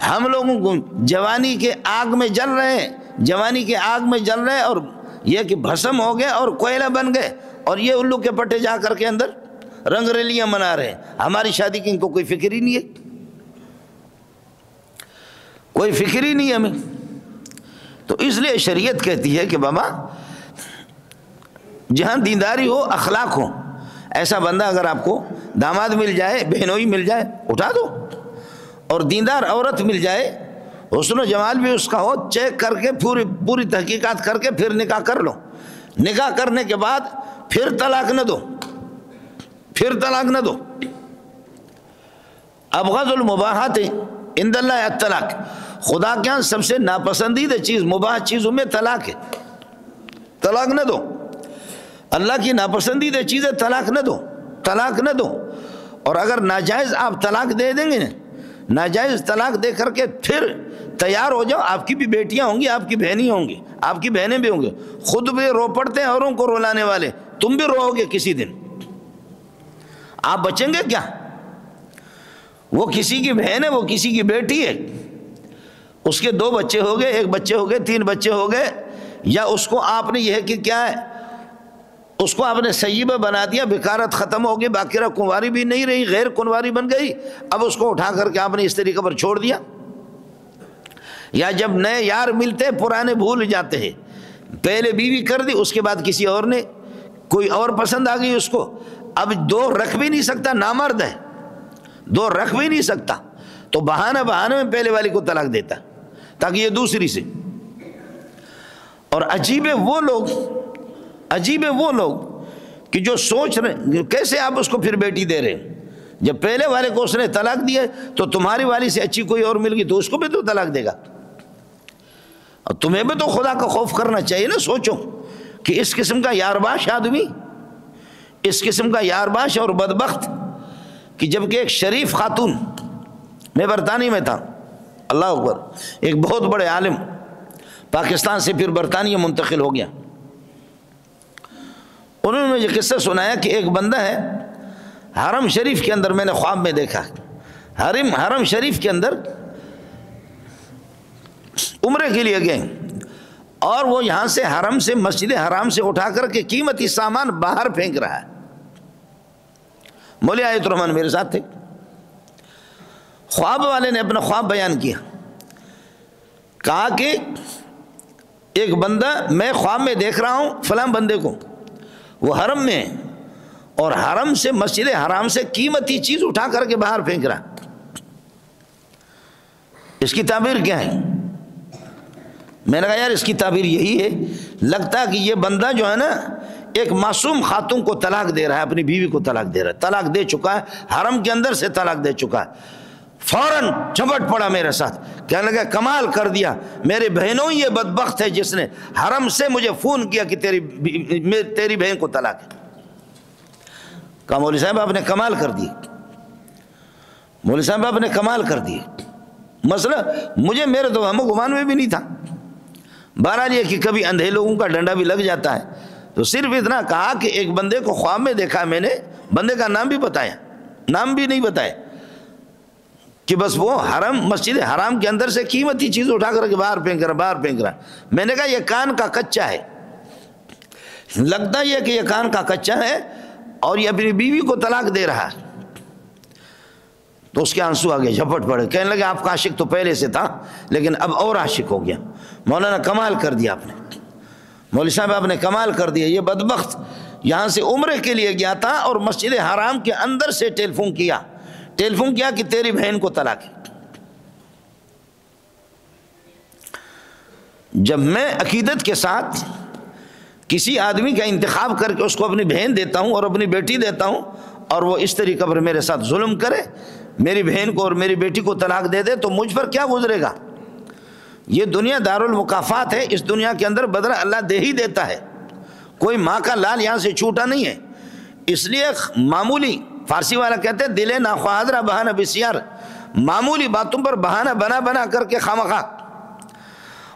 Speaker 1: ہم لوگوں کو جوانی کے آگ میں جل رہے ہیں، جوانی کے آگ میں جل رہے، اور یہ کہ بھسم ہو گئے اور کوئلہ بن گئے، اور یہ الو کے پٹے جا کر کے اندر رنگ ریلیاں منا رہے ہیں۔ ہماری شادی کی ان کو کوئی فکر ہی نہیں ہے، کوئی فکر ہی نہیں ہے ہمیں۔ تو اس لیے شریعت کہتی ہے کہ بابا جہاں دینداری ہو، اخلاق ہو، ایسا بندہ اگر آپ کو داماد مل جائے، بہنوئی مل جائے، اٹھا دو، اور دیندار عورت مل جائے، حسن و جمال بھی اس کا ہو، چیک کر کے پوری تحقیقات کر کے پھر نکاح کر لو۔ نکاح کرنے کے بعد پھر طلاق نہ دو، پھر طلاق نہ دو۔ ابغض المباحات عند اللہ الطلاق، خدا کے یہاں سب سے ناپسندیدہ چیز مباح چیزوں میں طلاق ہے، طلاق نہ دو۔ اللہ کی ناپسندیدہ چیز ہے، طلاق نہ دو، طلاق نہ دو۔ اور اگر ناجائز آپ طلاق دے دیں گے نا، ناجائز طلاق دے کر کے پھر تیار ہو جاؤ، آپ کی بھی بیٹیاں ہوں گی، آپ کی بہنیں ہوں گی، آپ کی بہنیں بھی ہوں گی، خود بھی رو پڑتے ہیں اوروں کو رولانے والے، تم بھی رو گے کسی دن، آپ بچیں گے کیا؟ وہ کسی کی بہن ہے، وہ کسی کی بیٹی ہے، اس کے 2 بچے ہو گئے، 1 بچے ہو گئے، 3 بچے ہو گئے، یا اس کو آپ نے یہ ہے کہ کیا ہے، اس کو آپ نے سیبہ بنا دیا، بکارت ختم ہو گئی، باقیرہ کنواری بھی نہیں رہی، غیر کنواری بن گئی، اب اس کو اٹھا کر کے آپ نے اس طریقے پر چھوڑ دیا۔ یا جب نئے یار ملتے پرانے بھول جاتے ہیں، پہلے بیوی کر دی، اس کے بعد کسی اور نے کوئی اور پسند آ گئی اس کو، اب 2 رکھ بھی نہیں سکتا، نامرد ہے، 2 رکھ بھی نہیں سکتا، تو بہانہ میں پہلے والی کو طلاق دیتا تاکہ یہ دوسری سے۔ اور عجیب ہے وہ لوگ کہ جو سوچ رہے کیسے آپ اس کو پھر بیٹی دے رہے ہیں، جب پہلے والے کو اس نے طلاق دیا تو تمہاری والی سے اچھی کوئی اور مل گئی تو اس کو بھی تو طلاق دے گا۔ اور تمہیں بھی تو خدا کا خوف کرنا چاہیے نا، سوچو کہ اس قسم کا یارباش آدمی، اس قسم کا یارباش اور بدبخت، کہ جبکہ ایک شریف خاتون، میں برطانیہ میں تھا، اللہ اکبر، ایک بہت بڑے عالم پاکستان سے پھر برطانیہ منتقل ہو گیا، انہوں نے مجھے قصہ سنایا کہ ایک بندہ ہے حرم شریف کے اندر، میں نے خواب میں دیکھا، حرم شریف کے اندر عمرے کے لیے گئے، اور وہ یہاں سے حرم سے مسجد حرام سے اٹھا کر کے قیمتی سامان باہر پھینک رہا ہے۔ مولی آیت الرحمن میرے ساتھ تھے، خواب والے نے اپنا خواب بیان کیا، کہا کہ ایک بندہ، میں خواب میں دیکھ رہا ہوں فلاں بندے کو، وہ حرم میں ہے اور حرم سے مسجد حرام سے قیمتی چیز اٹھا کر کے باہر پھینک رہا، اس کی تعبیر کیا ہے؟ میں نے کہا یار اس کی تعبیر یہی ہے، لگتا ہے کہ یہ بندہ جو ہے نا ایک معصوم خاتون کو طلاق دے رہا ہے، اپنی بیوی کو طلاق دے رہا ہے، طلاق دے چکا ہے، حرم کے اندر سے طلاق دے چکا ہے۔ فوراً جھپٹ پڑا میرے ساتھ، کہنے لگا کمال کر دیا، میرے بہنوں یہ بدبخت ہے جس نے حرم سے مجھے فون کیا کہ تیری بہن کو طلاق ہے۔ کہا مولوی صاحب آپ نے کمال کر دی، مولوی صاحب آپ نے کمال کر دی، مسئلہ مجھے میرے تو ہم گمان میں بھی نہیں تھا، بہرحال یہ کہ کبھی اندھے لوگوں کا ڈنڈا بھی لگ جاتا ہے، تو صرف اتنا کہا کہ ایک بندے کو خواب میں دیکھا میں نے، بندے کا نام بھی بتایا، نام بھی نہیں بتایا، کہ بس وہ حرم مسجد حرام کے اندر سے قیمتی چیز اٹھا کر کے باہر پھینک رہا۔ میں نے کہا یہ کان کا کچا ہے، لگتا یہ کہ یہ کان کا کچا ہے اور یہ اپنی بیوی کو طلاق دے رہا ہے۔ تو اس کے آنسو آگے جھپٹ پڑے، کہنے لگے آپ کا عاشق تو پہلے سے تھا لیکن اب اور عاشق ہو گیا۔ مولانا کمال کر دیا آپ نے، مولوی صاحب آپ نے کمال کر دیا، یہ بدبخت یہاں سے عمرے کے لیے گیا تھا اور مسجد حرام کے اندر سے ٹیلی فون کیا کہ تیری بہن کو طلاق ہے۔ جب میں عقیدت کے ساتھ کسی آدمی کا انتخاب کر کے اس کو اپنی بہن دیتا ہوں اور اپنی بیٹی دیتا ہوں اور وہ اس طریقے پر میرے ساتھ ظلم کرے، میری بہن کو اور میری بیٹی کو طلاق دے دے، تو مجھ پر کیا گزرے گا؟ یہ دنیا دارالمکافات ہے، اس دنیا کے اندر بدلہ اللہ دے ہی دیتا ہے، کوئی ماں کا لال یہاں سے چھوٹا نہیں ہے۔ اس لیے معمولی، فارسی والا کہتے ہیں دل ناخواہدرا بہانہ بسیار، معمولی باتوں پر بہانہ بنا کر کے خامخواہ۔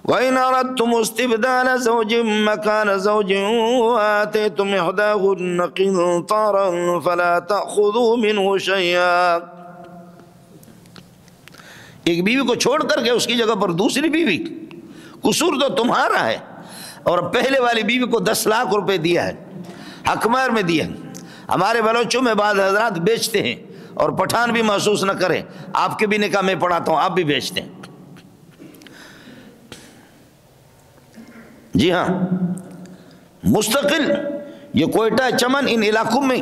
Speaker 1: وَإِنْ أَرَدْتُمُ اسْتِبْدَالَ زَوْجٍ مَّكَانَ زَوْجٍ وَآتَيْتُمْ إِحْدَاهُنَّ قِنطَارًا فَلَا تَأْخُذُوا مِنْهُ شَيْئًا۔ ایک بیوی کو چھوڑ کر کے اس کی جگہ پر دوسری بیوی، قصور تو تمہارا ہے، اور پہلے والی بیوی کو 10 لاکھ روپے دیا ہے، حقمار میں دیا ہے۔ ہمارے بلوچوں میں بعض حضرات بیچتے ہیں، اور پٹھان بھی محسوس نہ کریں، آپ کے بھی نکاح میں پڑھاتا ہوں، آپ بھی بیچتے ہیں۔ جی ہاں مستقل، یہ کوئٹہ چمن ان علاقوں میں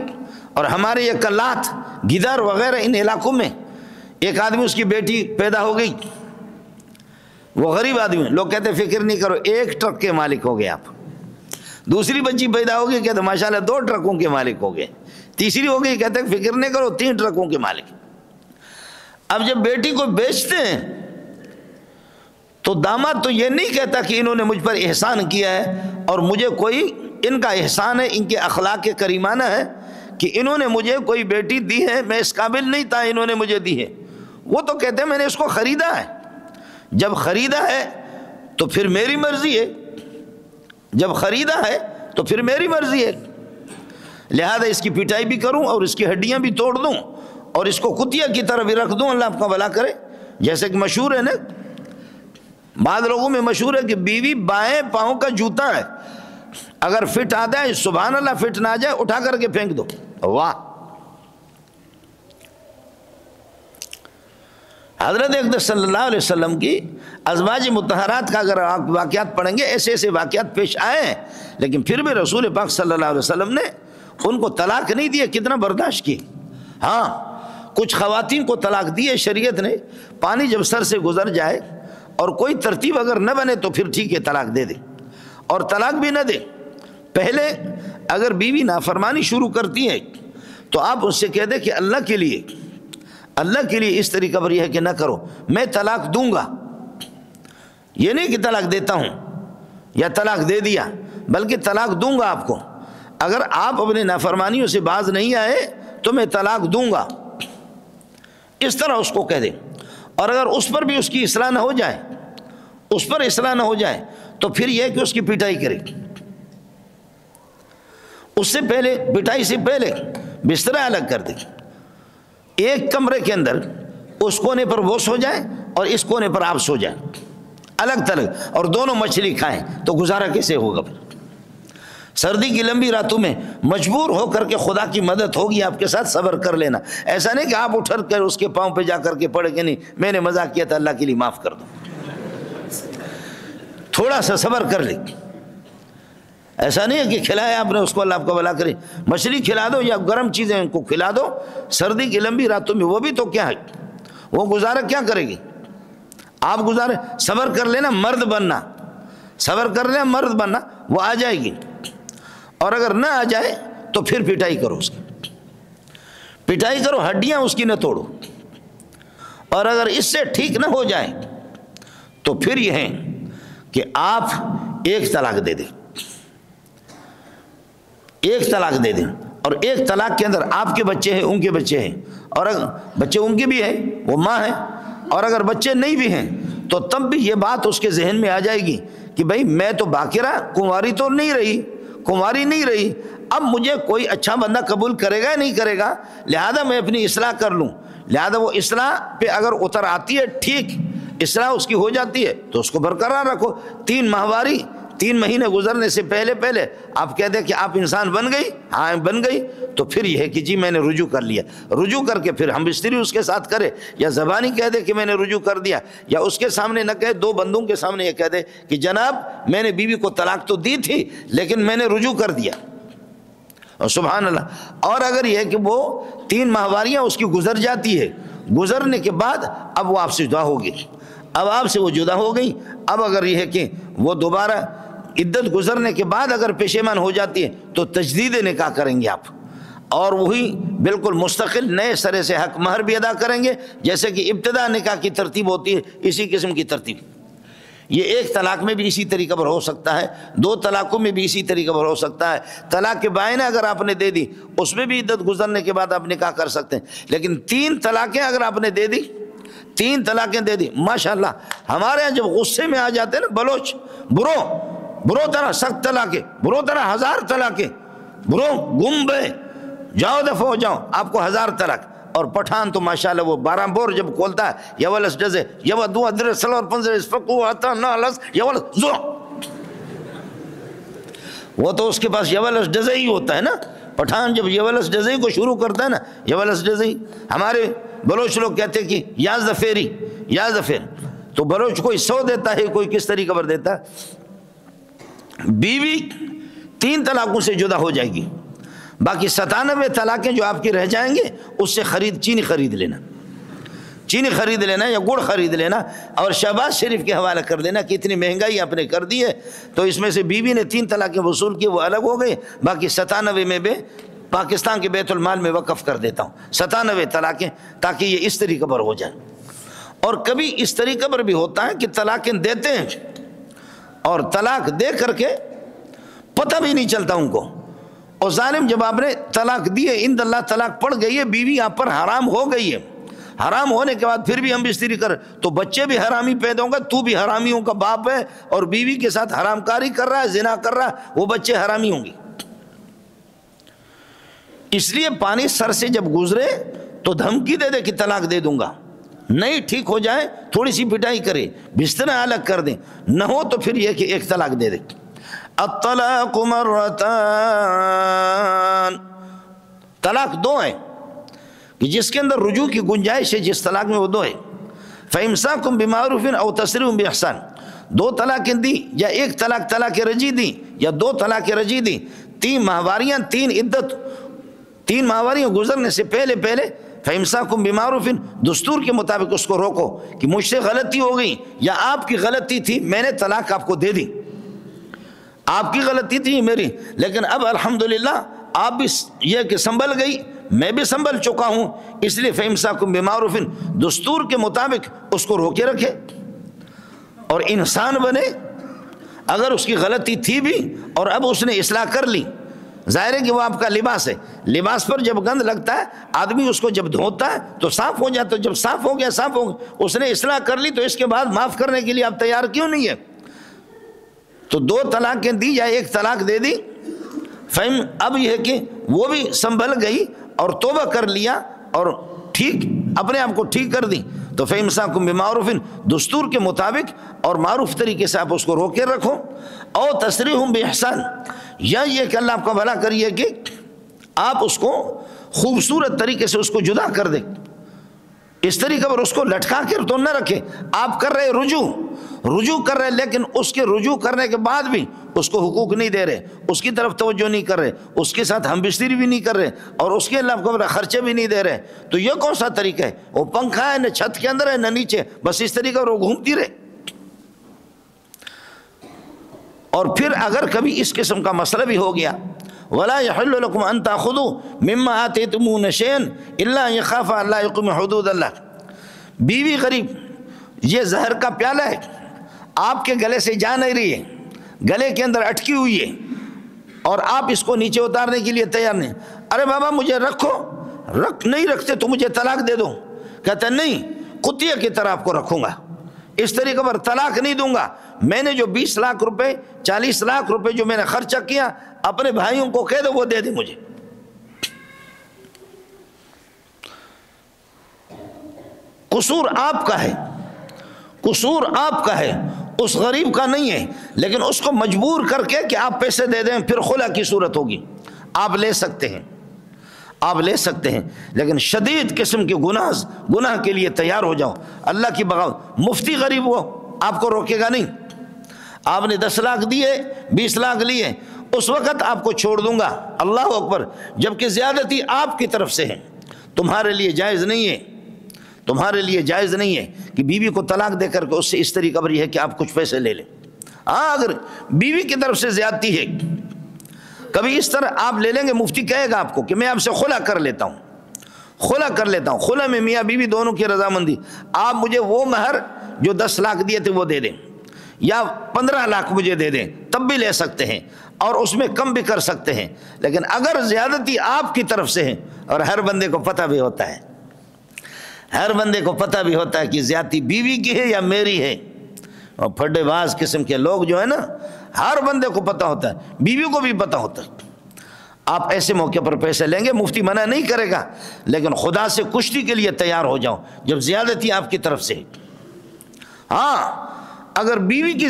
Speaker 1: اور ہمارے یہ کلات گدر وغیرہ ان علاقوں میں ایک آدمی اس کی بیٹی پیدا ہو گئی، وہ غریب آدمی، لوگ کہتے فکر نہیں کرو 1 ٹرک کے مالک ہو گئے آپ، دوسری بچی پیدا ہو گئی کہتے ماشاءاللہ 2 ٹرکوں کے مالک ہو گئے، تیسری ہو گئی کہتے فکر نہیں کرو 3 ٹرکوں کے مالک۔ اب جب بیٹی کو بیچتے ہیں تو داماد تو یہ نہیں کہتا کہ انہوں نے مجھ پر احسان کیا ہے اور مجھے کوئی ان کا احسان ہے، ان کے اخلاق کریمانہ ہے کہ انہوں نے مجھے کوئی بیٹی دی ہے، میں اس قابل نہیں تھا انہوں نے مجھے دی ہے، وہ تو کہتے ہیں میں نے اس کو خریدا ہے، جب خریدا ہے تو پھر میری مرضی ہے، جب خریدا ہے تو پھر میری مرضی ہے، لہذا اس کی پٹائی بھی کروں اور اس کی ہڈیاں بھی توڑ دوں اور اس کو کتیا کی طرح بھی رکھ دوں، اللہ آپ کا بھلا کرے۔ جیسے کہ مشہور ہے نا، بعض لوگوں میں مشہور ہے کہ بیوی بائیں پاؤں کا جوتا ہے، اگر فٹ آ جائے سبحان اللہ، فٹ نہ آ جائے اٹھا کر کے پھینک دو، واہ۔ حضرت اقدس صلی اللہ علیہ وسلم کی ازواج مطہرات کا اگر آپ واقعات پڑھیں گے، ایسے ایسے واقعات پیش آئے ہیں، لیکن پھر بھی رسول پاک صلی اللہ علیہ وسلم نے ان کو طلاق نہیں دیا، کتنا برداشت کی۔ ہاں کچھ خواتین کو طلاق دی ہے شریعت نے، پانی جب سر سے گزر جائے اور کوئی ترتیب اگر نہ بنے تو پھر ٹھیک ہے طلاق دے دے، اور طلاق بھی نہ دے، پہلے اگر بیوی نافرمانی شروع کرتی ہے تو آپ اس سے کہہ دیں کہ اللہ کے لیے اس طریقہ پر یہ ہے کہ نہ کرو، میں طلاق دوں گا، یہ نہیں کہ طلاق دیتا ہوں یا طلاق دے دیا، بلکہ طلاق دوں گا آپ کو، اگر آپ اپنے نافرمانیوں سے باز نہیں آئے تو میں طلاق دوں گا، اس طرح اس کو کہہ دیں۔ اور اگر اس پر بھی اس کی اصلاح نہ ہو جائے تو پھر یہ کہ اس کی پٹائی کرے، اس سے پہلے پٹائی سے پہلے بستر الگ کر دے، ایک کمرے کے اندر اس کونے پر وہ سو جائے اور اس کونے پر آپ سو جائیں الگ تلگ، اور دونوں مچھلی کھائیں، تو گزارا کیسے ہوگا؟ پھر سردی کی لمبی راتوں میں مجبور ہو کر کے خدا کی مدد ہوگی آپ کے ساتھ، صبر کر لینا، ایسا نہیں کہ آپ اٹھ کر اس کے پاؤں پہ جا کر کے پڑے کہ نہیں میں نے مزاق کیا تھا اللہ کے لیے معاف کر دو، تھوڑا سا صبر کر لے، ایسا نہیں ہے کہ کھلایا آپ نے اس کو اللہ آپ کو بھلا کرے، مچھلی کھلا دو یا گرم چیزیں ان کو کھلا دو سردی کی لمبی راتوں میں، وہ بھی تو کیا ہے، وہ گزارا کیا کرے گی؟ آپ گزارے صبر کر لینا، مرد بننا، صبر کر لینا مرد بننا، وہ آ جائے گی، اور اگر نہ آ جائے تو پھر پٹائی کرو، اس کی پٹائی کرو، ہڈیاں اس کی نہ توڑو، اور اگر اس سے ٹھیک نہ ہو جائے تو پھر یہ ہے کہ آپ ایک طلاق دے دیں، ایک طلاق دے دیں، اور ایک طلاق کے اندر آپ کے بچے ہیں ان کے بچے ہیں، اور اگر بچے ان کے بھی ہیں وہ ماں ہیں، اور اگر بچے نہیں بھی ہیں تو تب بھی یہ بات اس کے ذہن میں آ جائے گی کہ بھائی میں تو باقرہ کنواری تو نہیں رہی، اب مجھے کوئی اچھا بندہ قبول کرے گا یا نہیں کرے گا، لہذا میں اپنی اصلاح کر لوں، لہذا وہ اصلاح پہ اگر اتر آتی ہے ٹھیک، اصلاح اس کی ہو جاتی ہے تو اس کو برقرار رکھو، 3 ماہواری 3 مہینے گزرنے سے پہلے آپ کہہ دیں کہ آپ انسان بن گئی، ہاں بن گئی، تو پھر یہ ہے کہ جی میں نے رجوع کر لیا، رجوع کر کے پھر ہم بستری اس کے ساتھ کرے، یا زبانی کہہ دے کہ میں نے رجوع کر دیا، یا اس کے سامنے نہ کہے، 2 بندوں کے سامنے یہ کہہ دے کہ جناب میں نے بیوی کو طلاق تو دی تھی لیکن میں نے رجوع کر دیا، اور سبحان اللہ۔ اور اگر یہ ہے کہ وہ 3 ماہواریاں اس کی گزر جاتی ہے، گزرنے کے بعد اب وہ آپ سے جدا ہوگی، اب آپ سے وہ جدا ہو گئی، اب اگر یہ ہے کہ وہ دوبارہ عدت گزرنے کے بعد اگر پشیمان ہو جاتی ہے تو تجدید نکاح کریں گے آپ، اور وہی بالکل مستقل نئے سرے سے حق مہر بھی ادا کریں گے، جیسے کہ ابتدا نکاح کی ترتیب ہوتی ہے اسی قسم کی ترتیب، یہ ایک طلاق میں بھی اسی طریقہ پر ہو سکتا ہے، 2 طلاقوں میں بھی اسی طریقہ پر ہو سکتا ہے، طلاق بائنہ اگر آپ نے دے دی اس میں بھی عدت گزرنے کے بعد آپ نکاح کر سکتے ہیں، لیکن 3 طلاقیں اگر آپ نے دے دی، 3 طلاقیں دے دی، ماشاءاللہ ہمارے یہاں جب غصے میں آ جاتے ہیں نا بلوچ، برو طرح سخت طلاقیں، برو طرح 1000 طلاقیں، برو گم بے جاؤ دفع ہو جاؤ، آپ کو 1000 طلاق، اور پٹھان تو ماشاءاللہ وہ 12 بور جب کھولتا ہے یولس ڈزے یودو ادر سلور پنزر اسفقو آتا نالس یولس زو، وہ تو اس کے پاس یولس ڈزے ہی ہوتا ہے نا، پٹھان جب یولس ڈزے کو شروع کرتا ہے نا، یولس ڈزے، ہمارے بلوچ لوگ کہتے ہیں کہ یا زفیر، تو بلوچ کوئی 100 دیتا ہے، کوئی کس طریقے پر دیتا ہے، بیوی 3 طلاقوں سے جدا ہو جائے گی، باقی 97 طلاقیں جو آپ کی رہ جائیں گے اس سے چینی خرید لینا، چینی خرید لینا یا گڑ خرید لینا، اور شہباز شریف کے حوالہ کر دینا کہ اتنی مہنگائی آپ نے کر دی ہے، تو اس میں سے بیوی نے 3 طلاقیں وصول کی، وہ الگ ہو گئی، باقی 97 میں بھی پاکستان کے بیت المال میں وقف کر دیتا ہوں، 97 طلاقیں، تاکہ یہ اس طریقے پر ہو جائے۔ اور کبھی اس طریقے پر بھی ہوتا ہے کہ طلاقیں دیتے ہیں اور طلاق دے کر کے پتہ بھی نہیں چلتا ان کو، اور ظالم جب آپ نے طلاق دیے، اند اللہ طلاق پڑ گئی ہے، بیوی آپ پر حرام ہو گئی ہے، حرام ہونے کے بعد پھر بھی ہم بستری کر، تو بچے بھی حرامی پیدا ہوں گا، تو بھی حرامیوں کا باپ ہے، اور بیوی کے ساتھ حرام کاری کر رہا ہے، زنا کر رہا ہے، وہ بچے حرامی ہوں گے۔ اس لیے پانی سر سے جب گزرے تو دھمکی دے دے کہ طلاق دے دوں گا، نہیں ٹھیک ہو جائے تھوڑی سی پٹائی کرے، بستر الگ کر دیں، نہ ہو تو پھر یہ کہ ایک طلاق دے دے۔ الطلاق مرتان، طلاق 2 ہیں کہ جس کے اندر رجوع کی گنجائش ہے، جس طلاق میں وہ 2 ہے۔ فَإِمْسَاكُمْ بِمَعْرُوفٍ أَوْ تَسْرِيحٌ بِإِحْسَانٍ، 2 طلاقیں دی یا 1 طلاق رجی دی یا 2 طلاق رجی دی، 3 ماہواریاں، 3 عدت، 3 ماہواریاں گزرنے سے پہلے فَإِمْسَاكُمْ بِمَعْرُوفٍ، دستور کے مطابق اس کو روکو کہ مجھ سے غلطی ہو گئی یا آپ کی غلطی تھی، میں نے طلاق آپ کو دے دی، آپ کی غلطی تھی میری، لیکن اب الحمدللہ آپ بھی یہ کہ سنبھل گئی، میں بھی سنبھل چکا ہوں، اس لیے فَإِمْسَاكُمْ بِمَعْرُوفٍ، دستور کے مطابق اس کو روکے رکھے اور انسان بنے۔ اگر اس کی غلطی تھی بھی اور اب اس نے اصلاح کر لی، ظاہر ہے کہ وہ آپ کا لباس ہے، لباس پر جب گند لگتا ہے آدمی اس کو جب دھوتا ہے تو صاف ہو جاتا ہے، جب صاف ہو گیا اس نے اصلاح کر لی، تو اس کے بعد معاف کرنے کے لیے آپ تیار کیوں نہیں ہے؟ تو 2 طلاقیں دی یا 1 طلاق دے دی، فہم اب یہ ہے کہ وہ بھی سنبھل گئی اور توبہ کر لیا اور ٹھیک اپنے آپ کو ٹھیک کر دی، تو فَإِمْسَاكُمْ بِمَعْرُوفٍ، دستور کے مطابق اور معروف طریقے سے آپ اس کو روکے رکھو، او تسریحٌ بِإِحْسَان، یا یہ کہ اللہ آپ کا بھلا کریے کہ آپ اس کو خوبصورت طریقے سے اس کو جدا کر دیں، اس طریقے پر اس کو لٹکا کر تو نہ رکھے، آپ کر رہے رجوع کر رہے، لیکن اس کے رجوع کرنے کے بعد بھی اس کو حقوق نہیں دے رہے، اس کی طرف توجہ نہیں کر رہے، اس کے ساتھ ہم بستری بھی نہیں کر رہے، اور اس کے اللہ کو خرچے بھی نہیں دے رہے، تو یہ کون سا طریقہ ہے؟ وہ پنکھا ہے نہ چھت کے اندر ہے نہ نیچے، بس اس طریقے پر وہ گھومتی رہے۔ اور پھر اگر کبھی اس قسم کا مسئلہ بھی ہو گیا، وَلَا يَحِلُّ لَكُمْ أَن تَأْخُذُوا مِمَّا آتَيْتُمُوهُنَّ شَيْئًا إِلَّا أَن يَخَافَا أَلَّا يُقِيمَا حُدُودَ اللَّهِ، بیوی غریب یہ زہر کا پیالہ ہے، آپ کے گلے سے جا نہیں رہی ہے، گلے کے اندر اٹکی ہوئی ہے، اور آپ اس کو نیچے اتارنے کے لیے تیار نہیں، ارے بابا مجھے رکھو، نہیں رکھتے تو مجھے طلاق دے دو، کہتا ہے نہیں، کتیا کی طرح آپ کو رکھوں گا، اس طریقے پر طلاق نہیں دوں گا، میں نے جو 20 لاکھ روپے 40 لاکھ روپے جو میں نے خرچہ کیا، اپنے بھائیوں کو کہہ دو وہ دے دے مجھے۔ قصور آپ کا ہے، قصور آپ کا ہے، اس غریب کا نہیں ہے، لیکن اس کو مجبور کر کے کہ آپ پیسے دے دیں، پھر خلا کی صورت ہوگی، آپ لے سکتے ہیں، آپ لے سکتے ہیں، لیکن شدید قسم کے گناہ کے لیے تیار ہو جاؤ، اللہ کی بغاوت۔ مفتی غریب ہو آپ کو روکے گا نہیں، آپ نے 10 لاکھ دیے 20 لاکھ لیے، اس وقت آپ کو چھوڑ دوں گا، اللہ اکبر، جبکہ زیادتی آپ کی طرف سے ہے، تمہارے لیے جائز نہیں ہے، تمہارے لیے جائز نہیں ہے کہ بیوی کو طلاق دے کر کے اس سے اس طریقہ پر یہ ہے کہ آپ کچھ پیسے لے لیں۔ ہاں اگر بیوی کی طرف سے زیادتی ہے، کبھی اس طرح آپ لے لیں گے، مفتی کہے گا آپ کو کہ میں آپ سے خلا کر لیتا ہوں، خلا کر لیتا ہوں، خلا میں میاں بیوی دونوں کی رضامندی، آپ مجھے وہ مہر جو 10 لاکھ دیے تھے وہ دے دیں، یا 15 لاکھ مجھے دے دیں، تب بھی لے سکتے ہیں، اور اس میں کم بھی کر سکتے ہیں، لیکن اگر زیادتی آپ کی طرف سے ہے، اور ہر بندے کو پتہ بھی ہوتا ہے، ہر بندے کو پتہ بھی ہوتا ہے کہ زیادتی بیوی کی ہے یا میری ہے، اور پھڈے باز قسم کے لوگ جو ہے نا، ہر بندے کو پتہ ہوتا ہے، بیوی کو بھی پتہ ہوتا ہے۔ آپ ایسے موقع پر پیسے لیں گے، مفتی منع نہیں کرے گا، لیکن خدا سے کشتی کے لیے تیار ہو جاؤ جب زیادتی آپ کی طرف سے ہے۔ ہاں اگر بیوی کی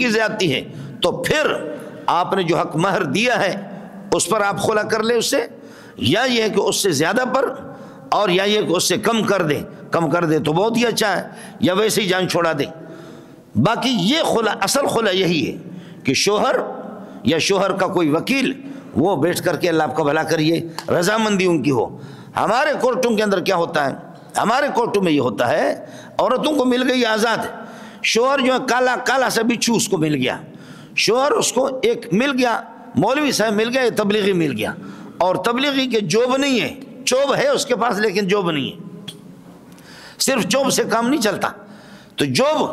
Speaker 1: زیادتی ہے تو پھر آپ نے جو حق مہر دیا ہے اس پر آپ خلا کر لیں اس سے، یا یہ ہے کہ اس سے زیادہ پر، اور یا یہ کہ اس سے کم کر دے تو بہت ہی اچھا ہے، یا ویسے ہی جان چھوڑا دے۔ باقی یہ خلا، اصل خلا یہی ہے کہ شوہر یا شوہر کا کوئی وکیل وہ بیٹھ کر کے اللہ آپ کا بھلا کریے، رضامندی ان کی ہو۔ ہمارے کورٹوں کے اندر کیا ہوتا ہے، ہمارے کورٹوں میں یہ ہوتا ہے، عورتوں کو مل گئی آزاد، شوہر جو ہے کالا کالا سا بچھو اس کو مل گیا، شوہر اس کو ایک مل گیا، مولوی صاحب مل گیا، تبلیغی مل گیا، اور تبلیغی کے جوب نہیں ہے، چوب ہے اس کے پاس لیکن جوب نہیں ہے، صرف چوب سے کام نہیں چلتا، تو جوب،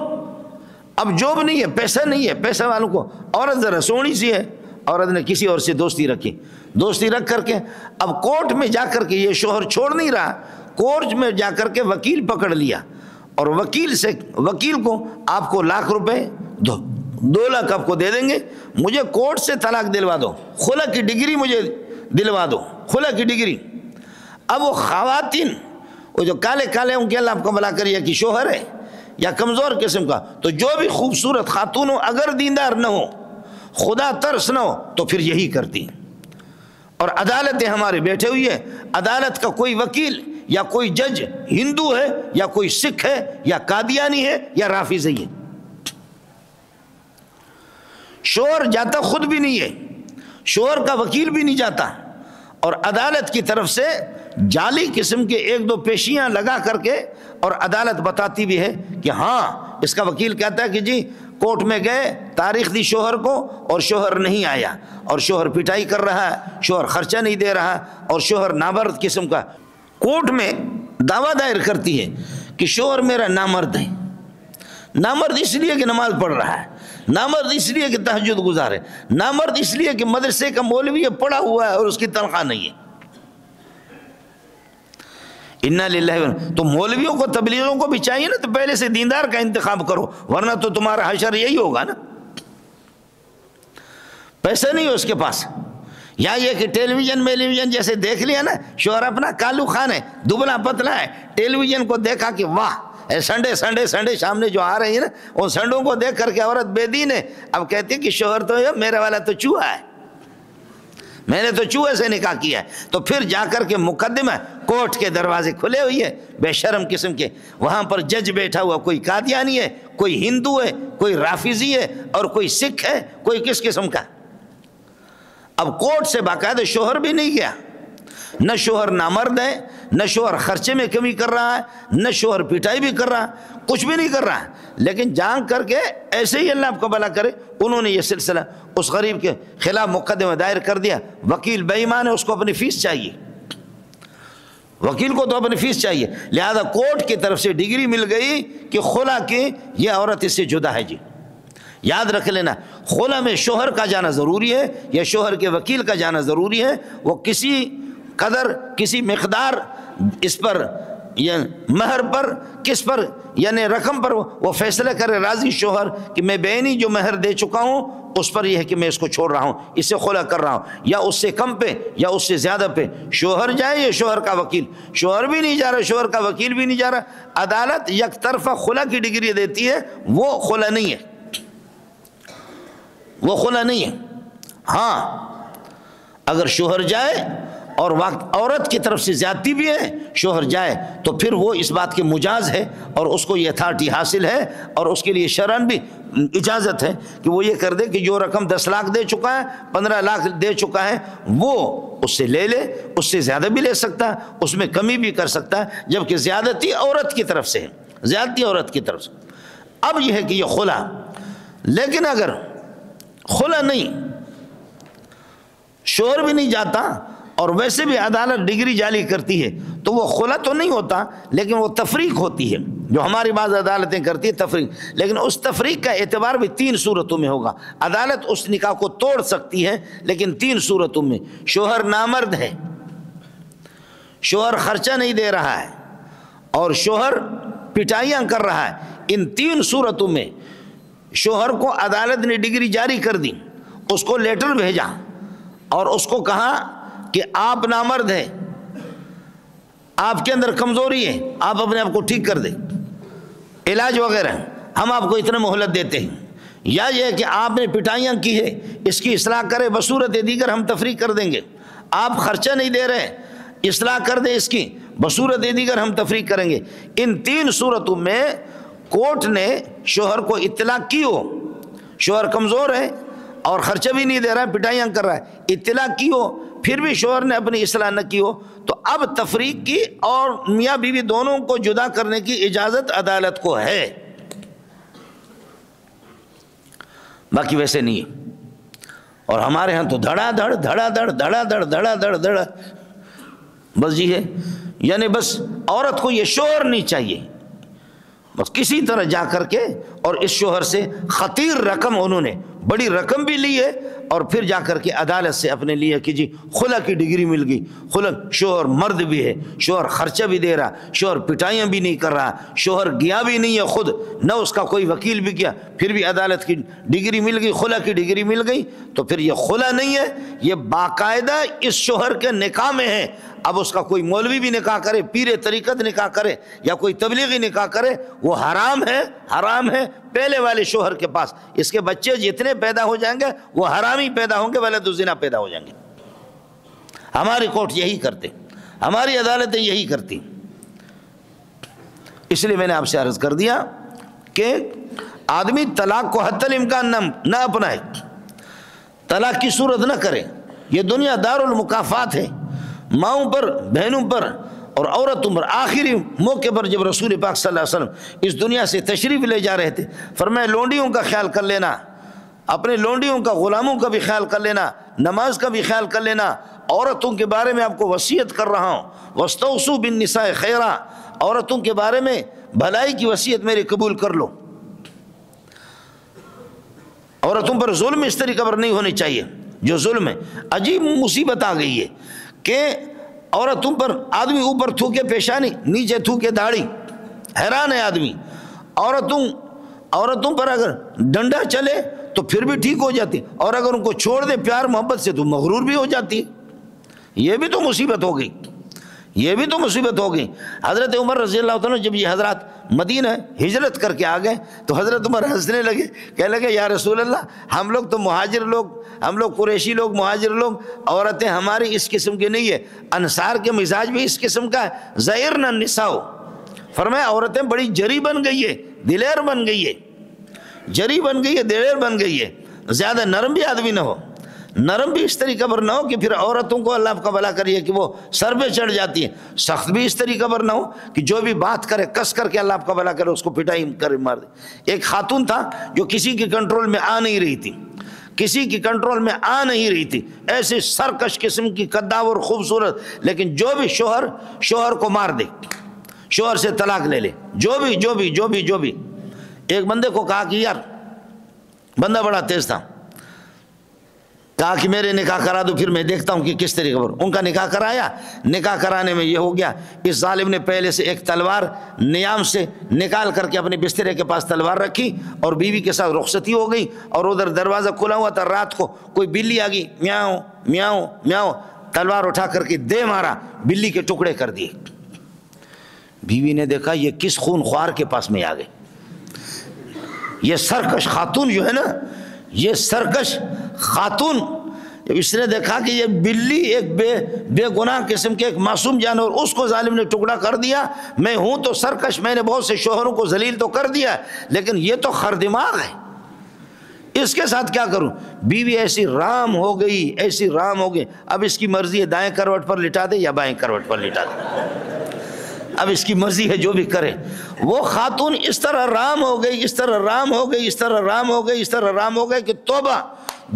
Speaker 1: اب جوب نہیں ہے، پیسہ نہیں ہے، پیسہ والوں کو، عورت ذرا سونی سی ہے، عورت نے کسی اور سے دوستی رکھی، دوستی رکھ کر کے اب کورٹ میں جا کر کے یہ شوہر چھوڑ نہیں رہا، کورٹ میں جا کر کے وکیل پکڑ لیا، اور وکیل کو آپ کو لاکھ روپے 2 لاکھ آپ کو دے دیں گے، مجھے کورٹ سے طلاق دلوا دو، خلا کی ڈگری مجھے دلوا دو، خلا کی ڈگری۔ اب وہ خواتین، وہ جو کالے کالے ان کے اللہ آپ کو بلا کریے کہ شوہر ہے یا کمزور قسم کا، تو جو بھی خوبصورت خاتون ہو اگر دیندار نہ ہو، خدا ترس نہ ہو، تو پھر یہی کرتی ہیں۔ اور عدالتیں ہمارے بیٹھے ہوئی ہے، عدالت کا کوئی وکیل یا کوئی جج ہندو ہے یا کوئی سکھ ہے یا قادیانی ہے یا رافضی ہے، شوہر جاتا خود بھی نہیں ہے، شوہر کا وکیل بھی نہیں جاتا، اور عدالت کی طرف سے جعلی قسم کے 1-2 پیشیاں لگا کر کے، اور عدالت بتاتی بھی ہے کہ ہاں اس کا وکیل کہتا ہے کہ جی کورٹ میں گئے، تاریخ دی شوہر کو، اور شوہر نہیں آیا، اور شوہر پٹائی کر رہا ہے، شوہر خرچہ نہیں دے رہا، اور شوہر نامرد قسم کا، کورٹ میں دعویٰ دائر کرتی ہے کہ شوہر میرا نامرد ہے، نامرد اس لیے کہ نماز پڑھ رہا ہے، نامرد اس لیے کہ تہجد گزار ہے، نامرد اس لیے کہ مدرسے کا مولوی ہے، پڑھا ہوا ہے اور اس کی تنخواہ نہیں ہے۔ اِنَّا لِلَّهِ، تو مولویوں کو تبلیغوں کو بھی چاہیے نا، تو پہلے سے دیندار کا انتخاب کرو، ورنہ تو تمہارا حشر یہی ہوگا نا، پیسہ نہیں ہے اس کے پاس، یا یہ کہ ٹیلی ویژن جیسے دیکھ لیا نا، شوہر اپنا کالو خان ہے، دبلا پتلا ہے، ٹیلی ویژن کو دیکھا کہ واہ، سنڈے سامنے جو آ رہے ہیں نا، ان سنڈوں کو دیکھ کر کے عورت بے دین ہے، اب کہتی ہے کہ شوہر تو ہے، میرے والا تو چوہا ہے، میں نے تو چوہے سے نکاح کیا ہے، تو پھر جا کر کے مقدمہ، کورٹ کے دروازے کھلے ہوئی ہے، بے شرم قسم کے، وہاں پر جج بیٹھا ہوا، کوئی قادیانی ہے، کوئی ہندو ہے، کوئی رافضی ہے، اور کوئی سکھ ہے، کوئی کس قسم کا۔ اب کورٹ سے باقاعدہ شوہر بھی نہیں گیا، نہ شوہر نامرد ہے، نہ شوہر خرچے میں کمی کر رہا ہے، نہ شوہر پٹائی بھی کر رہا ہے، کچھ بھی نہیں کر رہا ہے، لیکن جان کر کے ایسے ہی اللہ آپ کو بھلا کرے، انہوں نے یہ سلسلہ اس غریب کے خلاف مقدمہ دائر کر دیا، وکیل بے ایمان ہے، اس کو اپنی فیس چاہیے، وکیل کو تو اپنی فیس چاہیے، لہذا کورٹ کی طرف سے ڈگری مل گئی کہ خلا کی یہ عورت اس سے جدا ہے جی۔ یاد رکھ لینا، خلا میں شوہر کا جانا ضروری ہے یا شوہر کے وکیل کا جانا ضروری ہے، وہ کسی قدر، کسی مقدار اس پر یا مہر پر، کس پر یعنی رقم پر وہ فیصلہ کرے راضی شوہر کہ میں بینی جو مہر دے چکا ہوں اس پر یہ ہے کہ میں اس کو چھوڑ رہا ہوں، اس سے خلا کر رہا ہوں، یا اس سے کم پہ یا اس سے زیادہ پہ، شوہر جائے یا شوہر کا وکیل، شوہر بھی نہیں جا رہا، شوہر کا وکیل بھی نہیں جا رہا، عدالت یک طرفہ خلا کی ڈگری دیتی ہے، وہ خلا نہیں ہے، وہ خلا نہیں ہے۔ ہاں اگر شوہر جائے اور عورت کی طرف سے زیادتی بھی ہے، شوہر جائے تو پھر وہ اس بات کے مجاز ہے اور اس کو یہ اتھارٹی حاصل ہے اور اس کے لیے شرعاً بھی اجازت ہے کہ وہ یہ کر دے کہ جو رقم 10 لاکھ دے چکا ہے، 15 لاکھ دے چکا ہے، وہ اس سے لے لے، اس سے زیادہ بھی لے سکتا ہے، اس میں کمی بھی کر سکتا ہے، جبکہ زیادتی عورت کی طرف سے ہے، زیادتی عورت کی طرف سے۔ اب یہ ہے کہ یہ خلا، لیکن اگر خلا نہیں، شوہر بھی نہیں جاتا اور ویسے بھی عدالت ڈگری جعلی کرتی ہے، تو وہ خلا تو نہیں ہوتا لیکن وہ تفریق ہوتی ہے، جو ہماری بعض عدالتیں کرتی ہے تفریق، لیکن اس تفریق کا اعتبار بھی 3 صورتوں میں ہوگا، عدالت اس نکاح کو توڑ سکتی ہے لیکن 3 صورتوں میں، شوہر نامرد ہے، شوہر خرچہ نہیں دے رہا ہے اور شوہر پٹائیاں کر رہا ہے، ان 3 صورتوں میں شوہر کو عدالت نے ڈگری جاری کر دی، اس کو لیٹر بھیجا اور اس کو کہا کہ آپ نامرد ہیں، آپ کے اندر کمزوری ہے، آپ اپنے آپ کو ٹھیک کر دیں، علاج وغیرہ ہم آپ کو اتنے مہلت دیتے ہیں، یا یہ کہ آپ نے پٹائیاں کی ہے اس کی اصلاح کرے، بصورت دیگر ہم تفریق کر دیں گے، آپ خرچہ نہیں دے رہے، اصلاح کر دیں اس کی، بصورت دیگر ہم تفریق کریں گے۔ ان 3 صورتوں میں کورٹ نے شوہر کو اطلاق کی ہو، شوہر کمزور ہے اور خرچہ بھی نہیں دے رہا ہے، پٹائیاں کر رہا ہے، اطلاع کی ہو پھر بھی شوہر نے اپنی اصلاح نہ کی ہو، تو اب تفریق کی اور میاں بیوی دونوں کو جدا کرنے کی اجازت عدالت کو ہے، باقی ویسے نہیں ہے۔ اور ہمارے ہاں تو دھڑا دھڑ دھڑا دھڑ دھڑا دھڑ دھڑا دھڑ دھڑا بس جی ہے، یعنی بس عورت کو یہ شوہر نہیں چاہیے، بس کسی طرح جا کر کے اور اس شوہر سے خطیر رقم، انہوں نے بڑی رقم بھی لی ہے، اور پھر جا کر کے عدالت سے اپنے لیے کہ جی خلا کی ڈگری مل گئی، خلا، شوہر مرد بھی ہے، شوہر خرچہ بھی دے رہا، شوہر پٹائیاں بھی نہیں کر رہا، شوہر گیا بھی نہیں ہے خود، نہ اس کا کوئی وکیل بھی کیا، پھر بھی عدالت کی ڈگری مل گئی، خلا کی ڈگری مل گئی، تو پھر یہ خلا نہیں ہے، یہ باقاعدہ اس شوہر کے نکاح میں ہے۔ اب اس کا کوئی مولوی بھی نکاح کرے، پیر طریقت نکاح کرے یا کوئی تبلیغی نکاح کرے، وہ حرام ہے، حرام ہے پہلے والے شوہر کے پاس، اس کے بچے جتنے پیدا ہو جائیں گے وہ حرامی پیدا ہوں گے، ولد الزنا پیدا ہو جائیں گے۔ ہماری کورٹ یہی کرتے، ہماری عدالتیں یہی کرتی۔ اس لیے میں نے آپ سے عرض کر دیا کہ آدمی طلاق کو حتی الامکان نہ اپنائے، طلاق کی صورت نہ کرے، یہ دنیا دار المکافات ہے، ماؤں پر، بہنوں پر اور عورتوں پر۔ آخری موقع پر جب رسول پاک صلی اللہ علیہ وسلم اس دنیا سے تشریف لے جا رہے تھے، فرمایا لونڈیوں کا خیال کر لینا، اپنے لونڈیوں کا، غلاموں کا بھی خیال کر لینا، نماز کا بھی خیال کر لینا، عورتوں کے بارے میں آپ کو وصیت کر رہا ہوں، واستوصوا بالنساء خیرا، عورتوں کے بارے میں بھلائی کی وصیت میری قبول کر لو۔ عورتوں پر ظلم اس طریقے پر نہیں ہونے چاہیے جو ظلم ہے۔ عجیب مصیبت آ گئی ہے کہ عورتوں پر آدمی اوپر تھوکے پیشانی، نیچے تھوکے داڑھی، حیران ہے آدمی۔ عورتوں پر اگر ڈنڈا چلے تو پھر بھی ٹھیک ہو جاتی، اور اگر ان کو چھوڑ دے پیار محبت سے تو مغرور بھی ہو جاتی ہے۔ یہ بھی تو مصیبت ہو گئی، یہ بھی تو مصیبت ہو گئی۔ حضرت عمر رضی اللہ عنہ جب یہ حضرات مدینہ ہجرت کر کے آ گئے تو حضرت عمر ہنسنے لگے، کہنے لگے یا رسول اللہ، ہم لوگ تو مہاجر لوگ، ہم لوگ قریشی لوگ، مہاجر لوگ، عورتیں ہماری اس قسم کی نہیں ہے، انصار کے مزاج بھی اس قسم کا ہے، زائرن النساء، فرمایا عورتیں بڑی جری بن گئی ہے، دلیر بن گئی ہے، جری بن گئی ہے، دلیر بن گئی ہے، زیادہ نرم بھی آدمی نہ ہو، نرم بھی اس طریقے پر نہ ہو کہ پھر عورتوں کو اللہ کا بھلا کریے کہ وہ سر پہ چڑھ جاتی ہے، سخت بھی اس طریقے پر نہ ہو کہ جو بھی بات کرے کس کر کے اللہ کا بھلا کرے اس کو پٹائی کر مار دے۔ ایک خاتون تھا جو کسی کی کنٹرول میں آ نہیں رہی تھی، کسی کی کنٹرول میں آ نہیں رہی تھی، ایسے سرکش قسم کی قداور خوبصورت، لیکن جو بھی شوہر کو مار دے، شوہر سے طلاق لے لے، جو بھی ایک بندے کو کہا کہ یار، بندہ بڑا تیز تھا، کہا کہ میرے نکاح کرا دو پھر میں دیکھتا ہوں کہ کس طریقے پر۔ ان کا نکاح کرایا، نکاح کرانے میں یہ ہو گیا، اس ظالم نے پہلے سے ایک تلوار نیام سے نکال کر کے اپنے بسترے کے پاس تلوار رکھی اور بیوی کے ساتھ رخصتی ہو گئی، اور ادھر دروازہ کھلا ہوا تھا، رات کو کوئی بلی آ گئی، میاؤں میاؤں میاؤں، تلوار اٹھا کر کے دے مارا، بلی کے ٹکڑے کر دیے۔ بیوی نے دیکھا یہ کس خون خوار کے پاس میں آ گئے، یہ سرکش خاتون جو ہے نا، یہ سرکش خاتون، اس نے دیکھا کہ یہ بلی ایک بے گناہ قسم کے ایک معصوم جانور، اس کو ظالم نے ٹکڑا کر دیا۔ میں ہوں تو سرکش، میں نے بہت سے شوہروں کو ذلیل تو کر دیا، لیکن یہ تو خر دماغ ہے، اس کے ساتھ کیا کروں؟ بیوی ایسی رام ہو گئی، ایسی رام ہو گئی، اب اس کی مرضی ہے دائیں کروٹ پر لٹا دے یا بائیں کروٹ پر لٹا دے، اب اس کی مرضی ہے جو بھی کرے۔ وہ خاتون اس طرح رام ہو گئی، اس طرح رام ہو گئی، اس طرح رام ہو گئی، اس طرح رام ہو گئی کہ توبہ،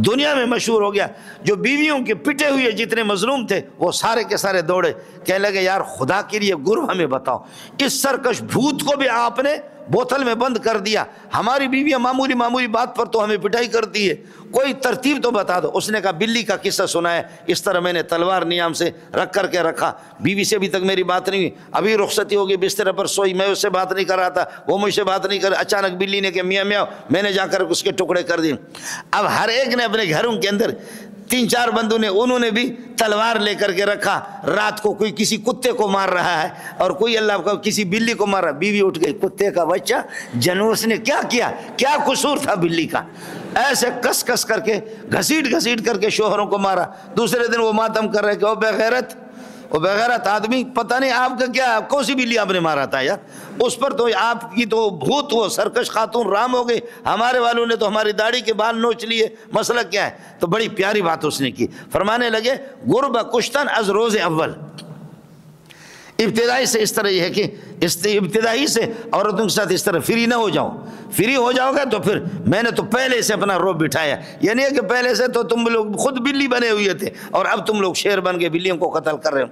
Speaker 1: دنیا میں مشہور ہو گیا۔ جو بیویوں کے پٹے ہوئے جتنے مظلوم تھے وہ سارے کے سارے دوڑے، کہنے لگے یار خدا کے لیے گروہ ہمیں بتاؤ، اس سرکش بھوت کو بھی آپ نے بوتل میں بند کر دیا، ہماری بیویاں معمولی بات پر تو ہمیں پٹائی کرتی ہے، کوئی ترتیب تو بتا دو۔ اس نے کہا بلی کا قصہ سنا ہے، اس طرح میں نے تلوار نیام سے رکھ کر کے رکھا، بیوی سے ابھی تک میری بات نہیں ہوئی، ابھی رخصتی ہوگی، بستر پر سوئی، میں اس سے بات نہیں کر رہا تھا، وہ مجھ سے بات نہیں کر، اچانک بلی نے کہ میاں میاں، میں نے جا کر اس کے ٹکڑے کر دیے۔ اب ہر ایک نے اپنے گھروں کے اندر 3-4 بندوں نے، انہوں نے بھی تلوار لے کر کے رکھا، رات کو کوئی کسی کتے کو مار رہا ہے اور کوئی اللہ کا کسی بلی کو مار رہا ہے۔ بیوی اٹھ گئی، کتے کا بچہ جنوس نے کیا کیا، کیا قصور تھا بلی کا، ایسے کس کر کے گھسیٹ کر کے شوہروں کو مارا۔ دوسرے دن وہ ماتم کر رہے کہ او بے غیرت، وہ بغیرت آدمی پتہ نہیں آپ کا کیا کون سی بلی آپ نے مارا تھا یار، اس پر تو آپ کی تو بھوت وہ سرکش خاتون رام ہو گئی، ہمارے والوں نے تو ہماری داڑھی کے بال نوچ لیے، مسئلہ کیا ہے؟ تو بڑی پیاری بات اس نے کی، فرمانے لگے غرب کشتن از روز اول، ابتدائی سے اس طرح یہ ہے کہ ابتدائی سے عورتوں کے ساتھ اس طرح فری نہ ہو جاؤ، فری ہو جاؤ گے تو پھر میں نے تو پہلے سے اپنا روب بٹھایا، یعنی کہ پہلے سے تو تم لوگ خود بلی بنے ہوئے تھے اور اب تم لوگ شیر بن کے بلیوں کو قتل کر رہے ہو۔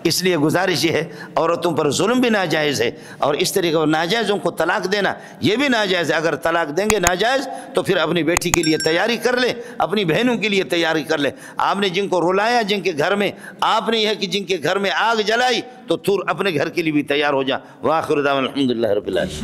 Speaker 1: اس لیے گزارش یہ ہے عورتوں پر ظلم بھی ناجائز ہے، اور اس طریقے سے ناجائزوں کو طلاق دینا یہ بھی ناجائز ہے۔ اگر طلاق دیں گے ناجائز تو پھر اپنی بیٹی کے لیے تیاری کر لیں، اپنی بہنوں کے لیے تیاری کر لیں۔ آپ نے جن کو رلایا، جن کے گھر میں آپ نے یہ کہ جن کے گھر میں آگ جلائی، تو تو اپنے گھر کے لیے بھی تیار ہو جا۔ وآخر دعوانا الحمدللہ رب العالمین۔